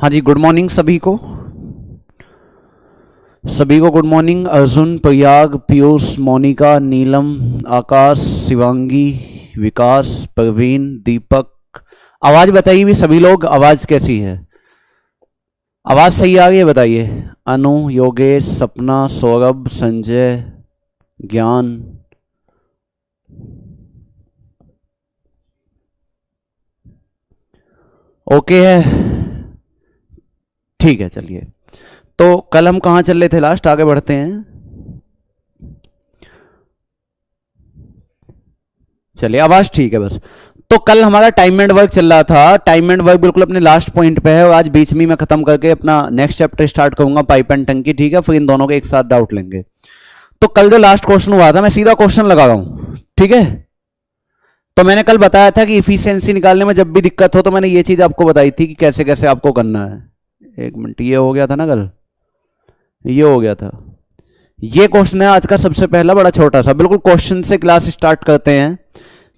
हाँ जी, good morning सभी को गुड मॉर्निंग। अर्जुन, प्रयाग, पीयूष, मोनिका, नीलम, आकाश, शिवांगी, विकास, प्रवीण, दीपक। आवाज बताइए भी सभी लोग, आवाज कैसी है? आवाज सही आ रही है बताइए। अनु, योगेश, सपना, सौरभ, संजय, ज्ञान। ओके है, ठीक है। चलिए, तो कल हम कहां चल रहे थे लास्ट? आगे बढ़ते हैं। चलिए, आवाज ठीक है बस। तो कल हमारा टाइम एंड वर्क चल रहा था। टाइम एंड वर्क बिल्कुल अपने लास्ट पॉइंट पे है और आज बीच में मैं खत्म करके अपना नेक्स्ट चैप्टर स्टार्ट करूंगा, पाइप एंड टंकी। ठीक है, फिर इन दोनों के एक साथ डाउट लेंगे। तो कल जो लास्ट क्वेश्चन हुआ था, मैं सीधा क्वेश्चन लगा रहा हूं। ठीक है, तो मैंने कल बताया था कि इफिशियंसी निकालने में जब भी दिक्कत हो तो मैंने ये चीज आपको बताई थी कि कैसे कैसे आपको करना है। एक मिनट, ये हो गया था ना कल, ये हो गया था। ये क्वेश्चन है आज का सबसे पहला, बड़ा छोटा सा। बिल्कुल क्वेश्चन से क्लास स्टार्ट करते हैं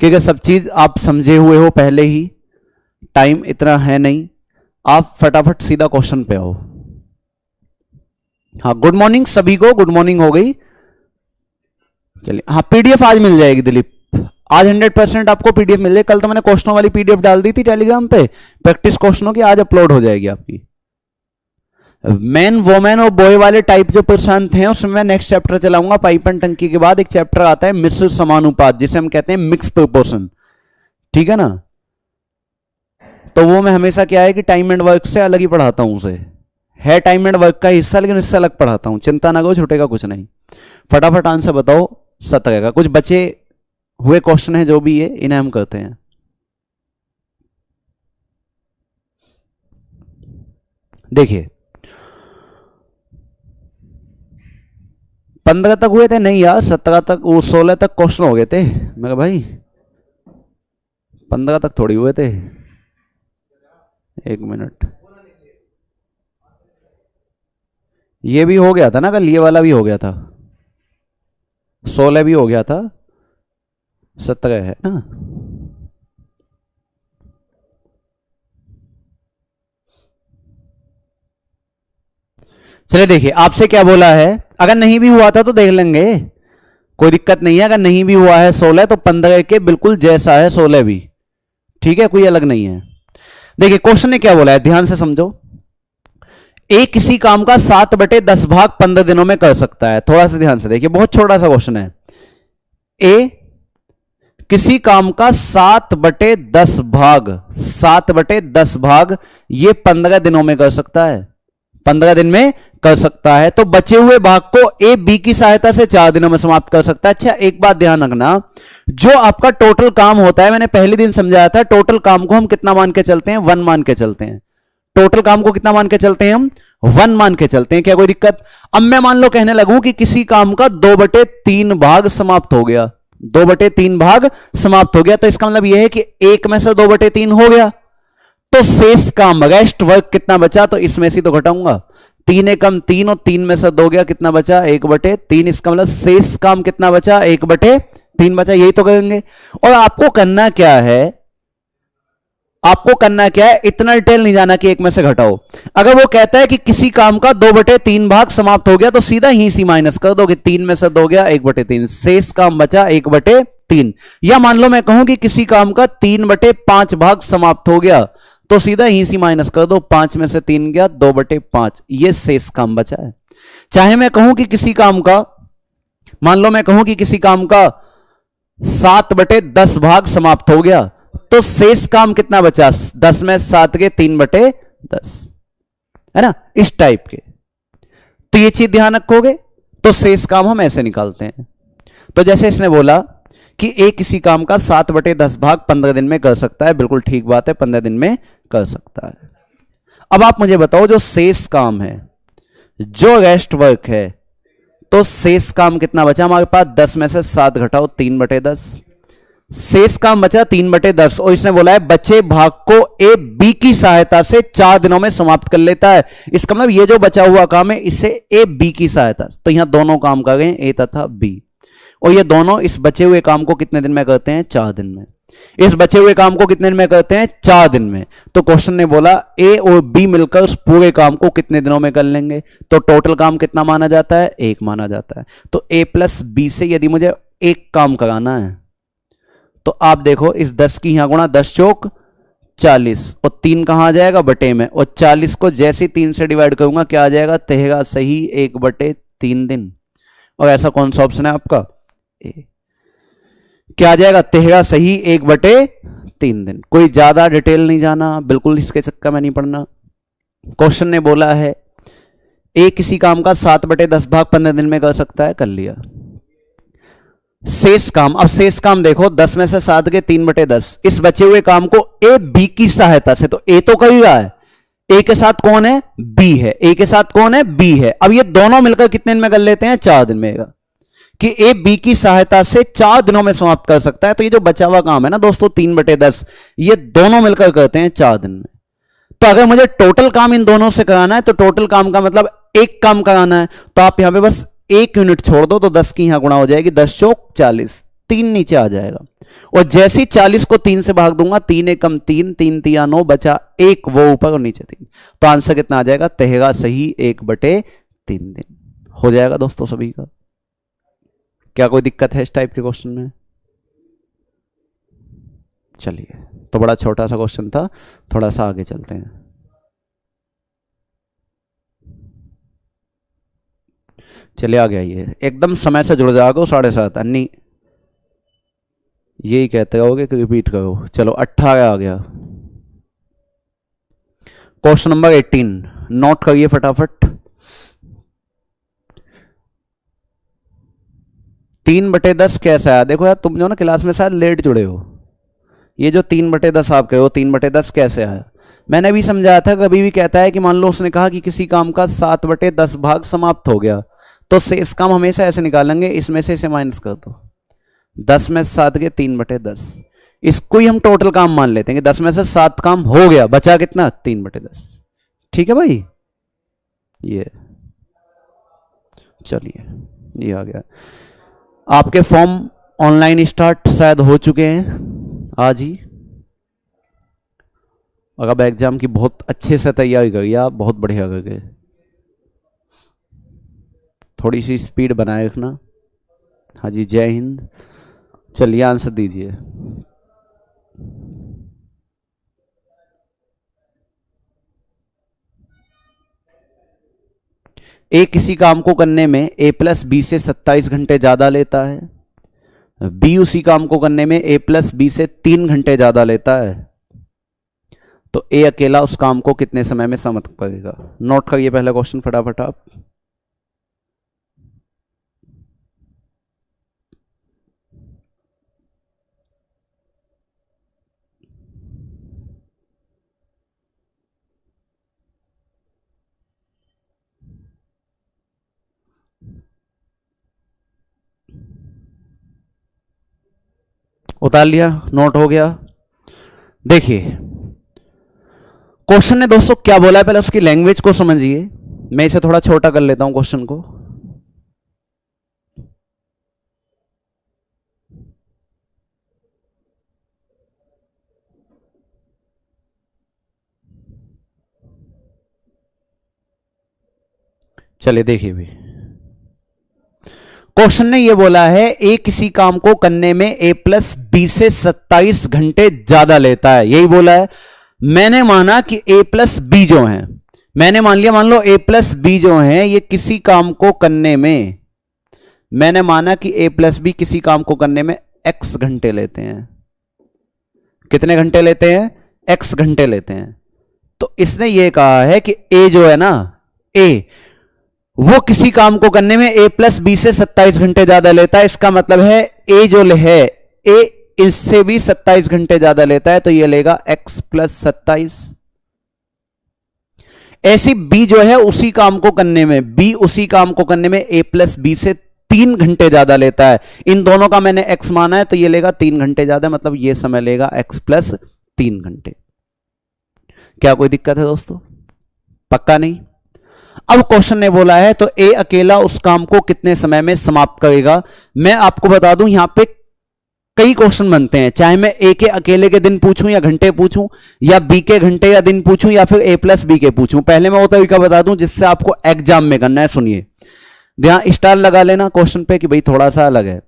क्योंकि सब चीज आप समझे हुए हो पहले ही, टाइम इतना है नहीं। आप फटाफट सीधा क्वेश्चन पे आओ। हाँ, गुड मॉर्निंग सभी को, गुड मॉर्निंग हो गई। चलिए, हाँ, पीडीएफ आज मिल जाएगी दिलीप, आज 100% आपको पीडीएफ मिल जाएगी। कल तो मैंने क्वेश्चनों वाली पीडीएफ डाल दी थी टेलीग्राम पे, प्रैक्टिस क्वेश्चनों की, आज अपलोड हो जाएगी आपकी। मैन, वोमेन और बॉय वाले टाइप जो प्रश्न थे उसमें मैं नेक्स्ट चैप्टर चलाऊंगा। पाइप एंड टंकी के बाद एक चैप्टर आता है मिश्र समानुपात, जिसे हम कहते हैं मिक्स प्रोपोर्शन। ठीक है ना? तो वो मैं हमेशा क्या है कि टाइम एंड वर्क से अलग ही पढ़ाता हूं। उसे है टाइम एंड वर्क का हिस्सा, लेकिन इससे अलग पढ़ाता हूं। चिंता ना करो, छूटेगा कुछ नहीं। फटाफट आंसर बताओ, 17 का। कुछ बचे हुए क्वेश्चन है जो भी है, इन्हें हम करते हैं। देखिए, 15 तक हुए थे नहीं यार, 17 तक, वो 16 तक क्वेश्चन हो गए थे। मैं कहा भाई 15 तक थोड़ी हुए थे। एक मिनट, ये भी हो गया था ना कल, ये वाला भी हो गया था, 16 भी हो गया था, 17 है ना। चलिए देखिए, आपसे क्या बोला है, अगर नहीं भी हुआ था तो देख लेंगे, कोई दिक्कत नहीं है। अगर नहीं भी हुआ है 16 तो 15 के बिल्कुल जैसा है 16 भी। ठीक है, कोई अलग नहीं है। देखिए क्वेश्चन ने क्या बोला है, ध्यान से समझो। ए किसी काम का 7/10 भाग 15 दिनों में कर सकता है। थोड़ा सा ध्यान से देखिए, बहुत छोटा सा क्वेश्चन है। ए किसी काम का 7/10 भाग, 7/10 भाग ये 15 दिनों में कर सकता है, 15 दिन में कर सकता है। तो बचे हुए भाग को ए बी की सहायता से 4 दिनों में समाप्त कर सकता है। अच्छा, एक बात ध्यान रखना, जो आपका टोटल काम होता है, मैंने पहले दिन समझाया था, टोटल काम को हम कितना मान के चलते हैं? 1 मान के चलते हैं। टोटल काम को कितना मान के चलते हैं हम? 1 मान के चलते हैं। क्या कोई दिक्कत? अब मैं मान लो कहने लगूं कि किसी काम का 2/3 भाग समाप्त हो गया, 2/3 भाग समाप्त हो गया, तो इसका मतलब यह है कि 1 में से 2/3 हो गया, तो शेष काम, रेस्ट वर्क कितना बचा? तो इसमें से तो घटाऊंगा, 3 एकम 3 और 3 में से 2 गया, कितना बचा? 1/3। इसका मतलब शेष काम कितना बचा? 1/3 बचा। यही तो करेंगे। और आपको करना क्या है, आपको करना क्या है, इतना डिटेल नहीं जाना कि 1 में से घटाओ। अगर वो कहता है कि किसी काम का 2/3 भाग समाप्त हो गया, तो सीधा ही सी माइनस कर दो कि 3 में से 2 गया, 1/3, शेष काम बचा 1/3। या मान लो मैं कहूं कि किसी काम का 3/5 भाग समाप्त हो गया, तो सीधा ही सी माइनस कर दो, 5 में से 3 गया, 2/5, ये शेष काम बचा है। चाहे मैं कहूं कि किसी काम का, मान लो मैं कहूं कि किसी काम का 7/10 भाग समाप्त हो गया, तो शेष काम कितना बचा? 10 में 7 के 3/10, है ना, इस टाइप के। तो ये चीज ध्यान रखोगे, तो शेष काम हम ऐसे निकालते हैं। तो जैसे इसने बोला कि ए किसी काम का 7/10 भाग 15 दिन में कर सकता है, बिल्कुल ठीक बात है, 15 दिन में कर सकता है। अब आप मुझे बताओ, जो शेष काम है, जो रेस्ट वर्क है, तो शेष काम कितना बचा हमारे पास? 10 में से 7 घटाओ, 3/10, शेष काम बचा 3/10। और इसने बोला है बचे भाग को ए बी की सहायता से 4 दिनों में समाप्त कर लेता है। इसका मतलब ये जो बचा हुआ काम है, इसे ए बी की सहायता, तो यहां दोनों काम कर गए, ए तथा बी। और ये दोनों इस बचे हुए काम को कितने दिन में करते हैं? 4 दिन में। इस बचे हुए काम को कितने दिन में करते हैं? 4 दिन में। तो क्वेश्चन ने बोला ए और बी मिलकर उस पूरे काम को कितने दिनों में कर लेंगे? तो टोटल काम कितना माना जाता है? 1 माना जाता है। तो ए प्लस बी से यदि मुझे एक काम कराना है तो आप देखो इस 10 की यहां गुणा, 10 चौक 40 और 3 कहां आ जाएगा? बटे में। और 40 को जैसे 3 से डिवाइड करूंगा क्या आ जाएगा? 13 सही 1/3 दिन। और ऐसा कौन सा ऑप्शन है आपका? ए। क्या आ जाएगा? 13 सही 1/3 दिन। कोई ज्यादा डिटेल नहीं जाना, बिल्कुल इसके चक्कर में नहीं पड़ना। क्वेश्चन ने बोला है ए किसी काम का 7/10 भाग 15 दिन में कर सकता है, कर लिया। शेष काम, अब शेष काम देखो 10 में से 7 के 3/10, इस बचे हुए काम को ए बी की सहायता से, तो ए तो कर ही रहा है, ए के साथ कौन है? बी है। ए के साथ कौन है? बी है। अब ये दोनों मिलकर कितने दिन में कर लेते हैं? 4 दिन में। कि ए बी की सहायता से 4 दिनों में समाप्त कर सकता है। तो ये जो बचा हुआ काम है ना दोस्तों 3/10, ये दोनों मिलकर करते हैं 4 दिन में। तो अगर मुझे टोटल काम इन दोनों से कराना है तो टोटल काम का मतलब एक काम कराना है, तो आप यहां पे बस 1 यूनिट छोड़ दो, तो 10 की यहां गुणा हो जाएगी, 10 चौक 40, 3 नीचे आ जाएगा। और जैसे ही 40 को 3 से भाग दूंगा, 3 एकम 3, 3 तिया 9, बचा 1, वो ऊपर और नीचे 3। तो आंसर कितना आ जाएगा? 13 सही 1/3 दिन हो जाएगा दोस्तों सभी का। क्या कोई दिक्कत है इस टाइप के क्वेश्चन में? चलिए, तो बड़ा छोटा सा क्वेश्चन था, थोड़ा सा आगे चलते हैं। चलिए आ गया, ये एकदम समय से जुड़ जाओगे 7:30 अन्नी, यही कहते रहोगे कि रिपीट करो। चलो 18 आ गया, क्वेश्चन नंबर 18 नोट करिए फटाफट। 3/10 कैसा आया? देखो यार तुम जो ना क्लास में शायद लेट जुड़े हो, ये जो 3/10 आप कहो 3/10 कैसे आया? मैंने भी समझाया था, कभी भी कहता है कि मान लो उसने कहा कि किसी काम का 7/10 भाग समाप्त हो गया, तो शेष काम हमेशा ऐसे निकालेंगे, इसमें से इसे माइनस कर दो, 10 में 7 के 3/10, इसको ही हम टोटल काम मान लेते हैं कि 10 में से 7 काम हो गया, बचा कितना? 3/10। ठीक है भाई, ये चलिए ये आ गया। आपके फॉर्म ऑनलाइन स्टार्ट शायद हो चुके हैं आज ही, और अब एग्जाम की बहुत अच्छे से तैयारी करिए आप, बहुत बढ़िया कर गए। थोड़ी सी स्पीड बनाए रखना। हाँ जी, जय हिंद। चलिए आंसर दीजिए। ए किसी काम को करने में ए प्लस बी से 27 घंटे ज्यादा लेता है, बी उसी काम को करने में ए प्लस बी से 3 घंटे ज्यादा लेता है, तो ए अकेला उस काम को कितने समय में समाप्त करेगा? नोट करिए पहला क्वेश्चन फटाफट आप। उतार लिया, नोट हो गया। देखिए क्वेश्चन ने दोस्तों क्या बोला है, पहले उसकी लैंग्वेज को समझिए। मैं इसे थोड़ा छोटा कर लेता हूं क्वेश्चन को। चलिए देखिए भी, क्वेश्चन ने यह बोला है ए किसी काम को करने में ए प्लस बी से 27 घंटे ज्यादा लेता है, यही बोला है। मैंने माना कि ए प्लस बी जो है, मैंने मान लिया, मान लो ए प्लस बी जो है ये किसी काम को करने में, मैंने माना कि ए प्लस बी किसी काम को करने में एक्स घंटे लेते हैं। कितने घंटे लेते हैं? एक्स घंटे लेते हैं। तो इसने ये कहा है कि ए जो है ना, ए वो किसी काम को करने में ए प्लस बी से 27 घंटे ज्यादा लेता है। इसका मतलब है ए जो है, ए इससे भी 27 घंटे ज्यादा लेता है, तो ये लेगा x प्लस 27। ऐसी बी जो है उसी काम को करने में, बी उसी काम को करने में ए प्लस बी से 3 घंटे ज्यादा लेता है। इन दोनों का मैंने x माना है, तो ये लेगा 3 घंटे ज्यादा, मतलब ये समय लेगा x प्लस 3 घंटे। क्या कोई दिक्कत है दोस्तों? पक्का नहीं? अब क्वेश्चन ने बोला है तो ए अकेला उस काम को कितने समय में समाप्त करेगा। मैं आपको बता दूं यहां पे कई क्वेश्चन बनते हैं, चाहे मैं ए के अकेले के दिन पूछूं या घंटे पूछूं, या बी के घंटे या दिन पूछूं, या फिर ए प्लस बी के पूछूं। पहले मैं वो तरीका बता दूं जिससे आपको एग्जाम में करना है। सुनिए, ध्यान स्टार लगा लेना क्वेश्चन पे कि भाई थोड़ा सा अलग है।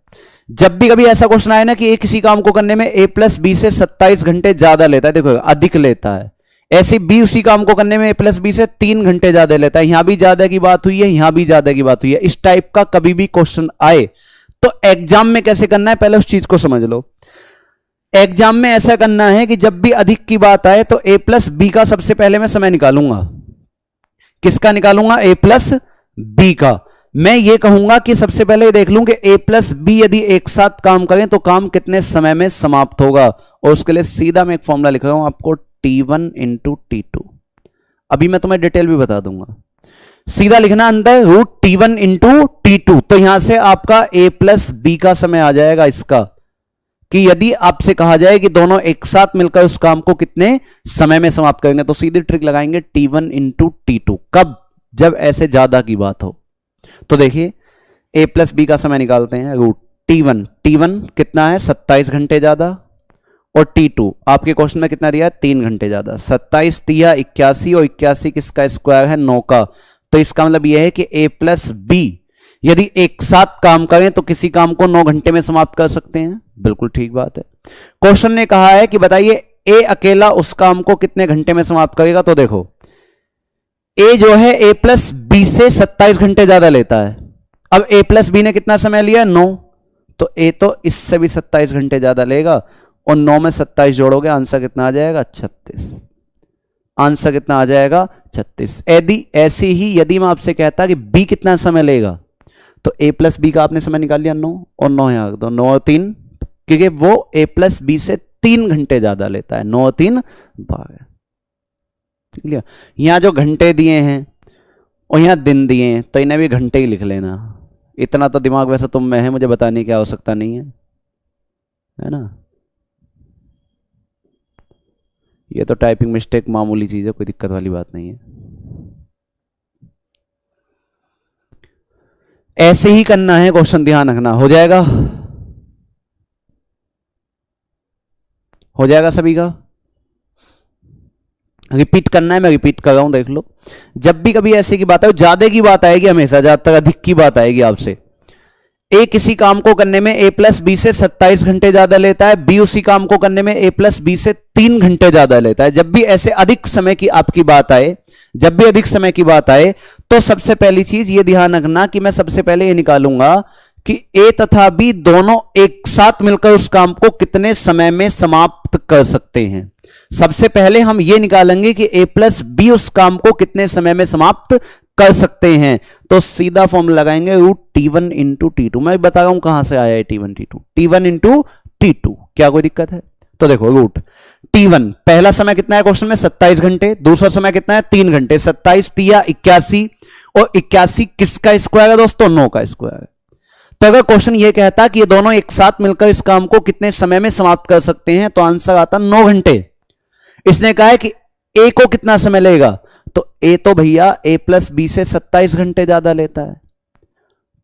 जब भी कभी ऐसा क्वेश्चन आए ना कि ए किसी काम को करने में ए प्लस बी से 27 घंटे ज्यादा लेता है, देखो अधिक लेता है, ऐसे बी उसी काम को करने में ए प्लस बी से 3 घंटे ज्यादा लेता है, यहां भी ज्यादा की बात हुई है, यहां भी ज्यादा की बात हुई है। इस टाइप का कभी भी क्वेश्चन आए तो एग्जाम में कैसे करना है, पहले उस चीज को समझ लो। एग्जाम में ऐसा करना है कि जब भी अधिक की बात आए तो ए प्लस बी का सबसे पहले मैं समय निकालूंगा। किसका निकालूंगा? ए प्लस बी का। मैं ये कहूंगा कि सबसे पहले देख लूं कि ए प्लस बी यदि एक साथ काम करें तो काम कितने समय में समाप्त होगा, और उसके लिए सीधा मैं एक फॉर्मूला लिख रहा हूं आपको, T1 इंटू T2। अभी मैं तुम्हें डिटेल भी बता दूंगा, सीधा लिखना अंदर √T1 इंटू T2। तो यहां से आपका ए प्लस बी का समय आ जाएगा इसका, कि यदि आपसे कहा जाए कि दोनों एक साथ मिलकर उस काम को कितने समय में समाप्त करेंगे तो सीधी ट्रिक लगाएंगे T1 इंटू T2। कब? जब ऐसे ज्यादा की बात हो। तो देखिए ए प्लस बी का समय निकालते हैं, T1 कितना है? 27 घंटे ज्यादा, और T2 आपके क्वेश्चन में कितना दिया है? 3 घंटे ज्यादा। 27 दिया 81, और 81 किसका स्क्वायर है? 9 का। तो इसका मतलब यह है कि ए प्लस बी यदि एक साथ काम करें तो किसी काम को 9 घंटे में समाप्त कर सकते हैं। बिल्कुल ठीक बात है। क्वेश्चन ने कहा है कि बताइए ए अकेला उस काम को कितने घंटे में समाप्त करेगा। तो देखो ए जो है ए प्लस बी से 27 घंटे ज्यादा लेता है। अब ए प्लस बी ने कितना समय लिया? 9। तो ए तो इससे भी 27 घंटे ज्यादा लेगा, और 9 में 27 जोड़ोगे आंसर कितना आ जाएगा? 36। आंसर कितना आ जाएगा? 36। यदि ऐसी ही यदि मैं आपसे कहता कि बी कितना समय लेगा, तो ए प्लस बी का आपने समय निकाल लिया 9, और 9 यहां रख दो, 9 और 3, क्योंकि वो ए प्लस बी से 3 घंटे ज्यादा लेता है। 9 और 3 12। यहां जो घंटे दिए हैं और यहां दिन दिए हैं तो इन्हें भी घंटे ही लिख लेना। इतना तो दिमाग वैसे तुम में है, मुझे बताने की आवश्यकता नहीं है ना। ये तो टाइपिंग मिस्टेक मामूली चीज है, कोई दिक्कत वाली बात नहीं है। ऐसे ही करना है क्वेश्चन, ध्यान रखना। हो जाएगा? हो जाएगा सभी का? रिपीट करना है, मैं रिपीट कर रहा हूं, देख लो। जब भी कभी ऐसे की बात है, ज्यादा की बात आएगी हमेशा, ज्यादातर अधिक की बात आएगी आपसे। ए किसी काम को करने में ए प्लस बी से 27 घंटे ज्यादा लेता है, बी उसी काम को करने में ए प्लस बी से 3 घंटे ज्यादा लेता है। जब भी ऐसे अधिक समय की आपकी बात आए, जब भी अधिक समय की बात आए, तो सबसे पहली चीज ये ध्यान रखना कि मैं सबसे पहले ये निकालूंगा कि ए तथा बी दोनों एक साथ मिलकर उस काम को कितने समय में समाप्त कर सकते हैं। सबसे पहले हम ये निकालेंगे कि ए प्लस बी उस काम को कितने समय में समाप्त कर सकते हैं। तो सीधा फॉर्मूला लगाएंगे √T1 इंटू T2। मैं बता रहा हूं कहां से आया है T1 इंटू T2। क्या कोई दिक्कत है? तो देखो √T1 पहला समय कितना है क्वेश्चन में? 27 घंटे। दूसरा समय कितना है? 3 घंटे। 27 तिया 81, और 81 किसका स्क्वायर है दोस्तों? 9 का स्क्वायर है। तो अगर क्वेश्चन ये कहता कि ये दोनों एक साथ मिलकर इस काम को कितने समय में समाप्त कर सकते हैं, तो आंसर आता 9 घंटे। इसने कहा है कि ए को कितना समय लेगा, तो ए तो भैया ए प्लस बी से 27 घंटे ज्यादा लेता है।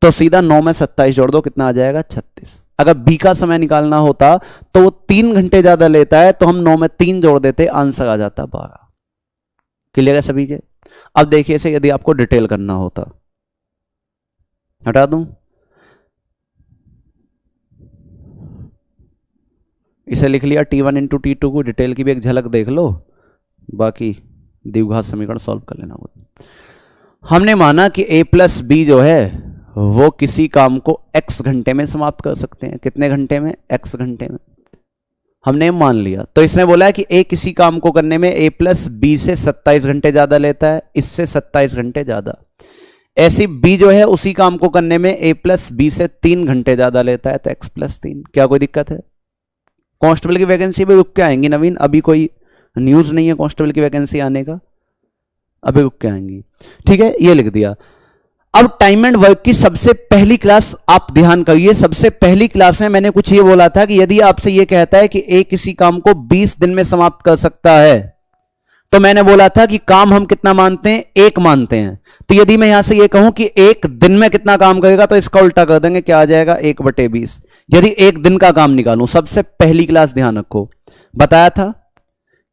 तो सीधा 9 में 27 जोड़ दो, कितना आ जाएगा? 36। अगर बी का समय निकालना होता तो वो 3 घंटे ज्यादा लेता है, तो हम 9 में 3 जोड़ देते, आंसर आ जाता 12। क्लियर है सभी के? अब देखिए इसे यदि आपको डिटेल करना होता, हटा दूं, इसे लिख लिया T1 इंटू T2 को, डिटेल की भी एक झलक देख लो, बाकी द्विघात समीकरण सॉल्व कर लेना होगा। हमने माना कि a प्लस बी जो है वो किसी काम को x घंटे में समाप्त कर सकते हैं। कितने घंटे में? x घंटे में। हमने मान लिया। तो इसने बोला है कि a किसी काम को करने में a प्लस बी से 27 घंटे ज्यादा लेता है, इससे 27 घंटे ज्यादा। ऐसी b जो है उसी काम को करने में a प्लस बी से 3 घंटे ज्यादा लेता है, तो x प्लस 3। क्या कोई दिक्कत है? कांस्टेबल की वैकेंसी भी रुक के आएंगी नवीन, अभी कोई न्यूज नहीं है कांस्टेबल की वैकेंसी आने का, अभी रुक के आएंगी। ठीक है, ये लिख दिया। अब टाइम एंड वर्क की सबसे पहली क्लास आप ध्यान करिए। सबसे पहली क्लास में मैंने कुछ ये बोला था कि यदि आपसे ये कहता है कि ए किसी काम को 20 दिन में समाप्त कर सकता है, तो मैंने बोला था कि काम हम कितना मानते हैं, एक मानते हैं। तो यदि मैं यहां से ये कहूं कि एक दिन में कितना काम करेगा, तो इसका उल्टा कर देंगे, क्या आ जाएगा 1/20। यदि एक दिन का काम निकालूं, सबसे पहली क्लास ध्यान रखो, बताया था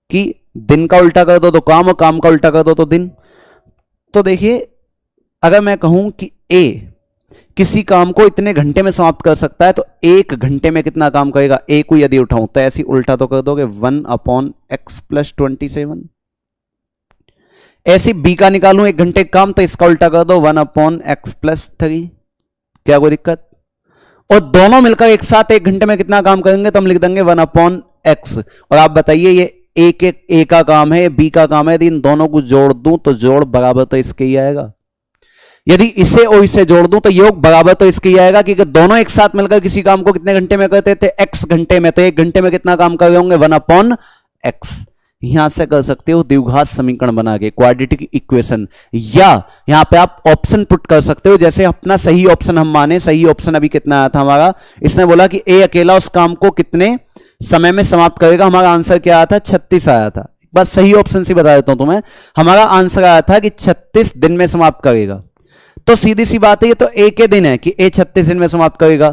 कि दिन का उल्टा कर दो तो काम, और काम का उल्टा कर दो तो दिन। तो देखिए, अगर मैं कहूं कि ए किसी काम को इतने घंटे में समाप्त कर सकता है, तो एक घंटे में कितना काम करेगा, ए को यदि उठाऊं तो ऐसी उल्टा तो कर दोगे 1/x + 27। ऐसी बी का निकालूं एक घंटे का काम, तो इसका उल्टा कर दो 1/x + 3। क्या कोई दिक्कत? और दोनों मिलकर एक साथ एक घंटे में कितना काम करेंगे, तो हम लिख देंगे 1/x। और आप बताइए, ये ए का काम है, ये बी का काम है, यदि इन दोनों को जोड़ दूं तो जोड़ बराबर तो इसके ही आएगा। यदि इसे और इसे जोड़ दूं तो योग बराबर तो इसके ही आएगा, क्योंकि दोनों एक साथ मिलकर किसी काम को कितने घंटे में करते थे, x घंटे में। तो एक घंटे में कितना काम कर रहे होंगे, 1/x। यहां से कर सकते हो द्विघात समीकरण बना के, क्वाड्रेटिक इक्वेशन, या यहां पे आप ऑप्शन पुट कर सकते हो। जैसे अपना सही ऑप्शन हम माने, सही ऑप्शन अभी कितना आया था हमारा, इसने बोला कि ए अकेला उस काम को कितने समय में समाप्त करेगा। हमारा आंसर क्या आया था, 36 आया था। बस सही ऑप्शन से बता देता हूं तुम्हें, हमारा आंसर आया था कि 36 दिन में समाप्त करेगा। तो सीधी सी बात है, ये तो ए के दिन है कि ए 36 दिन में समाप्त करेगा।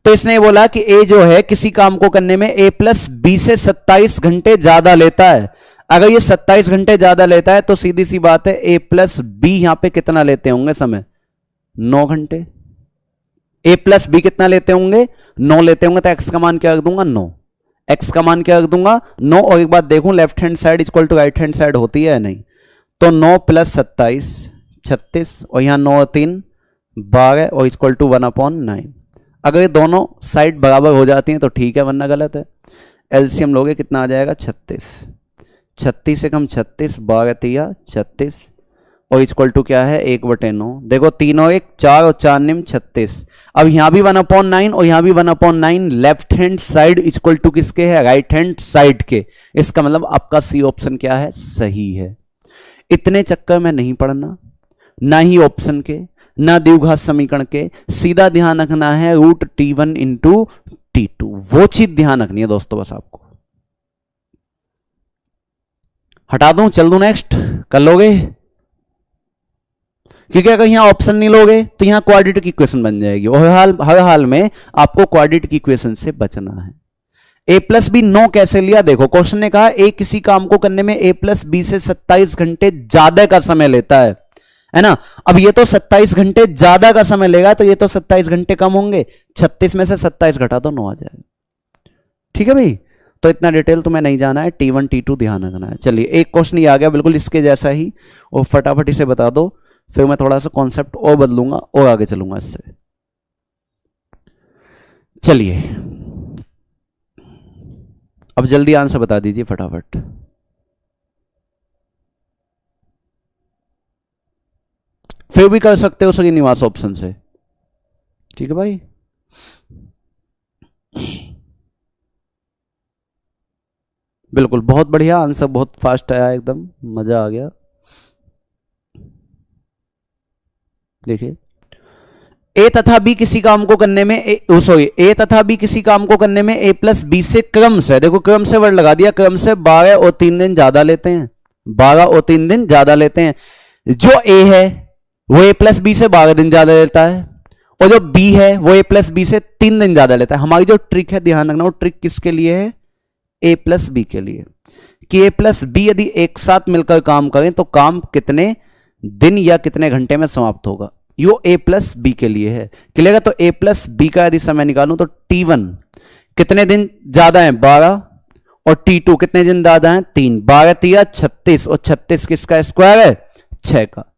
तो इसने बोला कि ए जो है किसी काम को करने में a + b से 27 घंटे ज्यादा लेता है। अगर ये 27 घंटे ज्यादा लेता है, तो सीधी सी बात है a + b यहां पे कितना लेते होंगे समय, 9 घंटे। a + b कितना लेते होंगे, 9 लेते होंगे। तो x का मान क्या रख दूंगा, 9। x का मान क्या रख दूंगा, 9। और एक बात देखूं, left hand side equal to right hand side होती है या नहीं। तो 9 + 27 36, और यहां 9 और 3 12, और इक्वल टू 1/9। अगर ये दोनों साइड बराबर हो जाती हैं तो ठीक है, वरना गलत है। एलसीएम लोगे कितना आ जाएगा, 36। 36 से कम 36, 12 3 36, और इक्वल टू क्या है, 1/9। देखो 3 और 1 4, और 4 निम 36। अब यहां भी 1/9 और यहां भी 1/9, left hand side equal to किसके है, राइट हैंड साइड के। इसका मतलब आपका सी ऑप्शन क्या है, सही है। इतने चक्कर में नहीं पड़ना, ना ही ऑप्शन के, ना द्विघात समीकरण के। सीधा ध्यान रखना है √T1 × T2, वो चीज ध्यान रखनी है दोस्तों बस आपको। हटा दूं, चल दूं नेक्स्ट, कर लोगे? क्योंकि अगर यहां ऑप्शन नहीं लोगे तो यहां क्वाड्रेटिक इक्वेशन बन जाएगी, और हर हाल में आपको क्वाड्रेटिक इक्वेशन से बचना है। a + b 9 कैसे लिया, देखो क्वेश्चन ने कहा a किसी काम को करने में a + b से 27 घंटे ज्यादा का समय लेता है ना। अब ये तो 27 घंटे ज्यादा का समय लेगा, तो ये तो 27 घंटे कम होंगे। 36 में से 27 घटा तो 9 आ जाएगा। ठीक है भाई, तो इतना डिटेल तुम्हें नहीं जाना है, T1 T2 ध्यान रखना है। चलिए, एक क्वेश्चन ये आ गया बिल्कुल इसके जैसा ही, और फटाफट इसे बता दो, फिर मैं थोड़ा सा कॉन्सेप्ट और बदलूंगा और आगे चलूंगा इससे। चलिए, अब जल्दी आंसर बता दीजिए फटाफट। फिर भी कर सकते हो श्रीनिवास ऑप्शन से, ठीक है भाई। बिल्कुल, बहुत बढ़िया आंसर, बहुत फास्ट आया, एकदम मजा आ गया। देखिए, ए तथा बी किसी काम को करने में ए तथा बी किसी काम को करने में a + b से क्रम से, देखो क्रम से वर्ड लगा दिया, क्रम से 12 और 3 दिन ज्यादा लेते हैं। 12 और 3 दिन ज्यादा लेते हैं। जो a है वो a + b से 12 दिन ज्यादा लेता है, और जो b है वो a + b से 3 दिन ज्यादा लेता है। हमारी जो ट्रिक है, ध्यान रखना, वो ट्रिक किसके लिए है, a + b के लिए, कि a + b यदि एक साथ मिलकर काम करें तो काम कितने दिन या कितने घंटे में समाप्त होगा। यो a + b के लिए है। क्लियर? तो a + b का यदि समय निकालूं तो T1 कितने दिन ज्यादा है, 12, और T2 कितने दिन ज्यादा है, 3। 12 3 36, और 36 किसका स्क्वायर है, 6 का।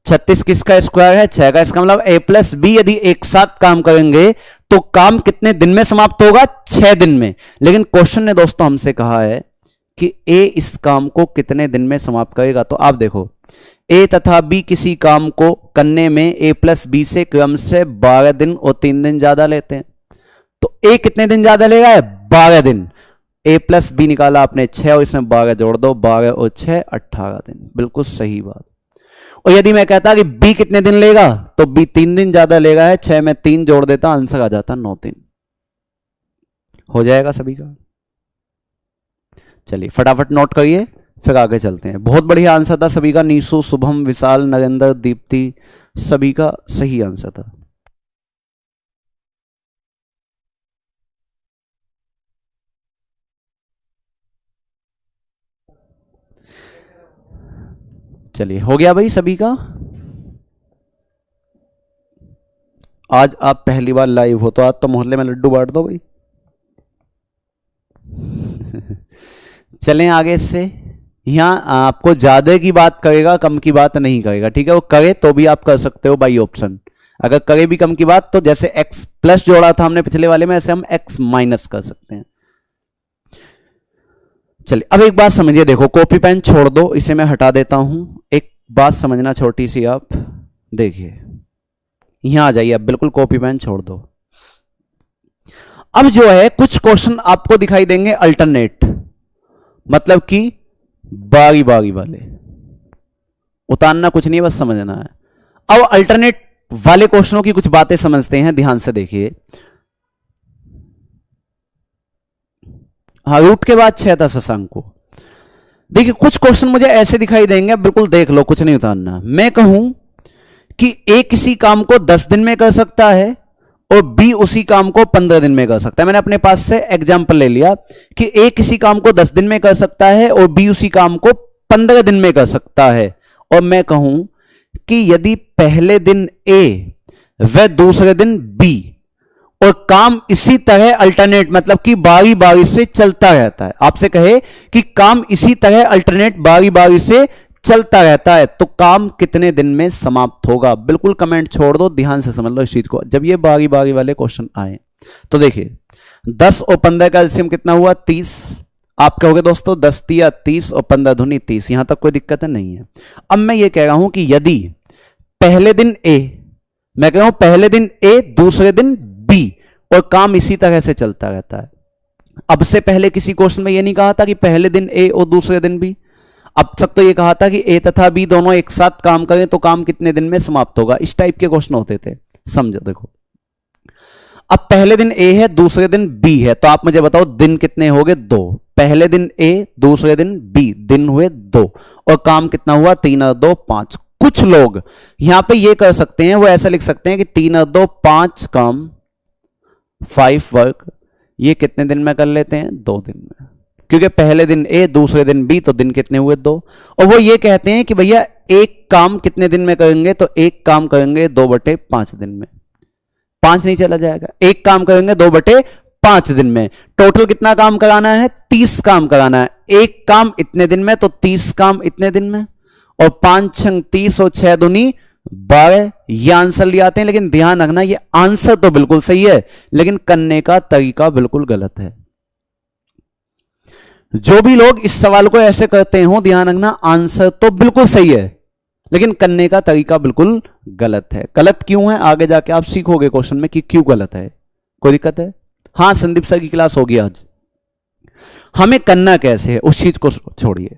36 किसका स्क्वायर है, 6 का। इसका मतलब a + b यदि एक साथ काम करेंगे तो काम कितने दिन में समाप्त होगा, 6 दिन में। लेकिन क्वेश्चन ने दोस्तों हमसे कहा है कि a इस काम को कितने दिन में समाप्त करेगा। तो आप देखो, a तथा b किसी काम को करने में a + b से क्रम से 12 दिन और 3 दिन ज्यादा लेते हैं। तो a कितने दिन ज्यादा लेगा, 12 दिन। a + b निकाला आपने 6, और इसमें 12 जोड़ दो, 12 और 6 18 दिन। बिल्कुल सही बात। और यदि मैं कहता कि b कितने दिन लेगा, तो b 3 दिन ज्यादा लेगा है। 6 में 3 जोड़ देता, आंसर आ जाता 9 दिन। हो जाएगा सभी का। चलिए फटाफट नोट करिए, फिर आगे चलते हैं। बहुत बढ़िया आंसर था सभी का। नीशु, शुभम, विशाल, नरेंद्र, दीप्ति, सभी का सही आंसर था। चलिए, हो गया भाई सभी का। आज आप पहली बार लाइव हो तो आज तो मोहल्ले में लड्डू बांट दो भाई। चलें आगे इससे। यहां आपको ज्यादा की बात करेगा, कम की बात नहीं करेगा, ठीक है। वो करे तो भी आप कर सकते हो बाई ऑप्शन। अगर करे भी कम की बात तो जैसे x प्लस जोड़ा था हमने पिछले वाले में, ऐसे हम x माइनस कर सकते हैं। चलिए अब एक बात समझिए, देखो कॉपी पेन छोड़ दो, इसे मैं हटा देता हूं। एक बात समझना छोटी सी, आप देखिए यहां आ जाइए, अब बिल्कुल कॉपी पेन छोड़ दो। अब जो है कुछ क्वेश्चन आपको दिखाई देंगे अल्टरनेट, मतलब कि बारी बारी वाले। उतारना कुछ नहीं, बस समझना है। अब अल्टरनेट वाले क्वेश्चनों की कुछ बातें समझते हैं, ध्यान से देखिए। हाँ, रूट के बाद 6 था शशांक को। देखिए कुछ क्वेश्चन मुझे ऐसे दिखाई देंगे, बिल्कुल देख लो, कुछ नहीं उतारना। मैं कहूं कि ए किसी काम को 10 दिन में कर सकता है और बी उसी काम को 15 दिन में कर सकता है। मैंने अपने पास से एग्जांपल ले लिया कि ए किसी काम को 10 दिन में कर सकता है और बी उसी काम को 15 दिन में कर सकता है। और मैं कहूं कि यदि पहले दिन ए व दूसरे दिन बी और काम इसी तरह अल्टरनेट, मतलब कि बारी बारी से चलता रहता है, आपसे कहे कि काम इसी तरह अल्टरनेट बारी बारी से चलता रहता है, तो काम कितने दिन में समाप्त होगा? बिल्कुल कमेंट छोड़ दो, ध्यान से समझ लो इस चीज को। जब ये बारी बारी वाले क्वेश्चन आए तो देखिए 10 और 15 का एलसीएम कितना हुआ? 30। आप कहोगे दोस्तों 10 तिया 30 और 15 दूनी 30, यहां तक कोई दिक्कत नहीं है। अब मैं ये कह रहा हूं कि यदि पहले दिन ए, मैं कह रहा हूं पहले दिन ए दूसरे दिन बी और काम इसी तरह से चलता रहता है। अब से पहले किसी क्वेश्चन में यह नहीं कहा था कि पहले दिन ए और दूसरे दिन बी। अब तक तो यह कहा था कि ए तथा बी दोनों एक साथ काम करें तो काम कितने दिन में समाप्त होगा। इस टाइप के क्वेश्चन होते थे, समझो। देखो अब पहले दिन ए है, दूसरे दिन बी है, तो आप मुझे बताओ दिन कितने हो गए? 2। पहले दिन ए दूसरे दिन बी, दिन हुए 2 और काम कितना हुआ? 3 और 2 5। कुछ लोग यहां पे ये कर सकते हैं, वो ऐसा लिख सकते हैं कि 3 और 2 5 काम 5 वर्क, ये कितने दिन में कर लेते हैं? 2 दिन में, क्योंकि पहले दिन ए दूसरे दिन बी, तो दिन कितने हुए? 2। और वो ये कहते हैं कि भैया एक काम कितने दिन में करेंगे? तो एक काम करेंगे 2/5 दिन में। 5 नहीं चला जाएगा, एक काम करेंगे 2/5 दिन में। टोटल कितना काम कराना है? 30 काम कराना है। एक काम इतने दिन में, तो 30 काम इतने दिन में, और 5 छंग 30 और 6 दूनी 12। ये आंसर ले आते हैं, लेकिन ध्यान रखना ये आंसर तो बिल्कुल सही है, लेकिन करने का तरीका बिल्कुल गलत है। जो भी लोग इस सवाल को ऐसे करते हो, ध्यान रखना आंसर तो बिल्कुल सही है, लेकिन करने का तरीका बिल्कुल गलत है। गलत क्यों है आगे जाके आप सीखोगे क्वेश्चन में कि क्यों गलत है। कोई दिक्कत है? हाँ, संदीप सर की क्लास होगी आज। हमें करना कैसे है उस चीज को छोड़िए,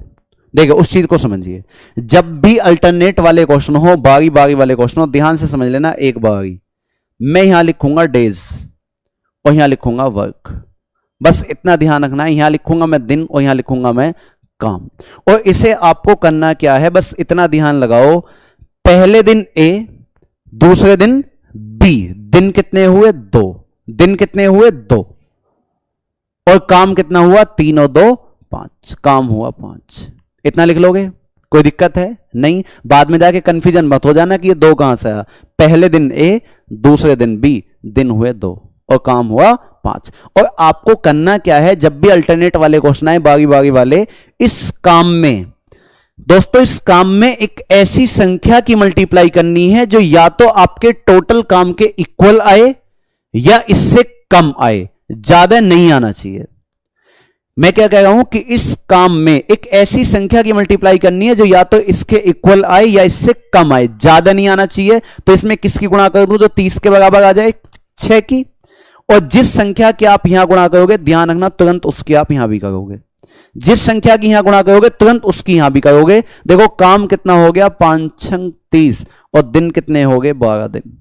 देखिए उस चीज को समझिए। जब भी अल्टरनेट वाले क्वेश्चन हो, बारी बारी वाले क्वेश्चन हो, ध्यान से समझ लेना। एक बारी मैं यहां लिखूंगा डेज और यहां लिखूंगा वर्क, बस इतना ध्यान रखना है। यहां लिखूंगा मैं दिन और यहां लिखूंगा मैं काम। और इसे आपको करना क्या है, बस इतना ध्यान लगाओ। पहले दिन ए दूसरे दिन बी, दिन कितने हुए? 2। दिन कितने हुए? 2। और काम कितना हुआ? 3 और 2 5, काम हुआ 5। इतना लिख लोगे? कोई दिक्कत है? नहीं। बाद में जाके कंफ्यूजन मत हो जाना कि ये 2 कहां से आया। पहले दिन ए दूसरे दिन बी, दिन हुए 2 और काम हुआ 5। और आपको करना क्या है, जब भी अल्टरनेट वाले क्वेश्चन आए बारी बारी वाले, इस काम में दोस्तों, इस काम में एक ऐसी संख्या की मल्टीप्लाई करनी है जो या तो आपके टोटल काम के इक्वल आए या इससे कम आए, ज्यादा नहीं आना चाहिए। मैं क्या कह रहा हूं कि इस काम में एक ऐसी संख्या की मल्टीप्लाई करनी है जो या तो इसके इक्वल आए या इससे कम आए, ज्यादा नहीं आना चाहिए। तो इसमें किसकी गुणा कर दूं जो 30 के बराबर आ जाए? 6 की। और जिस संख्या की आप यहां गुणा करोगे, ध्यान रखना, तुरंत उसकी आप यहां भी करोगे। जिस संख्या की यहां गुणा करोगे तुरंत उसकी यहां भी करोगे। देखो काम कितना हो गया? 5 छंग 30 और दिन कितने हो गए? 12 दिन।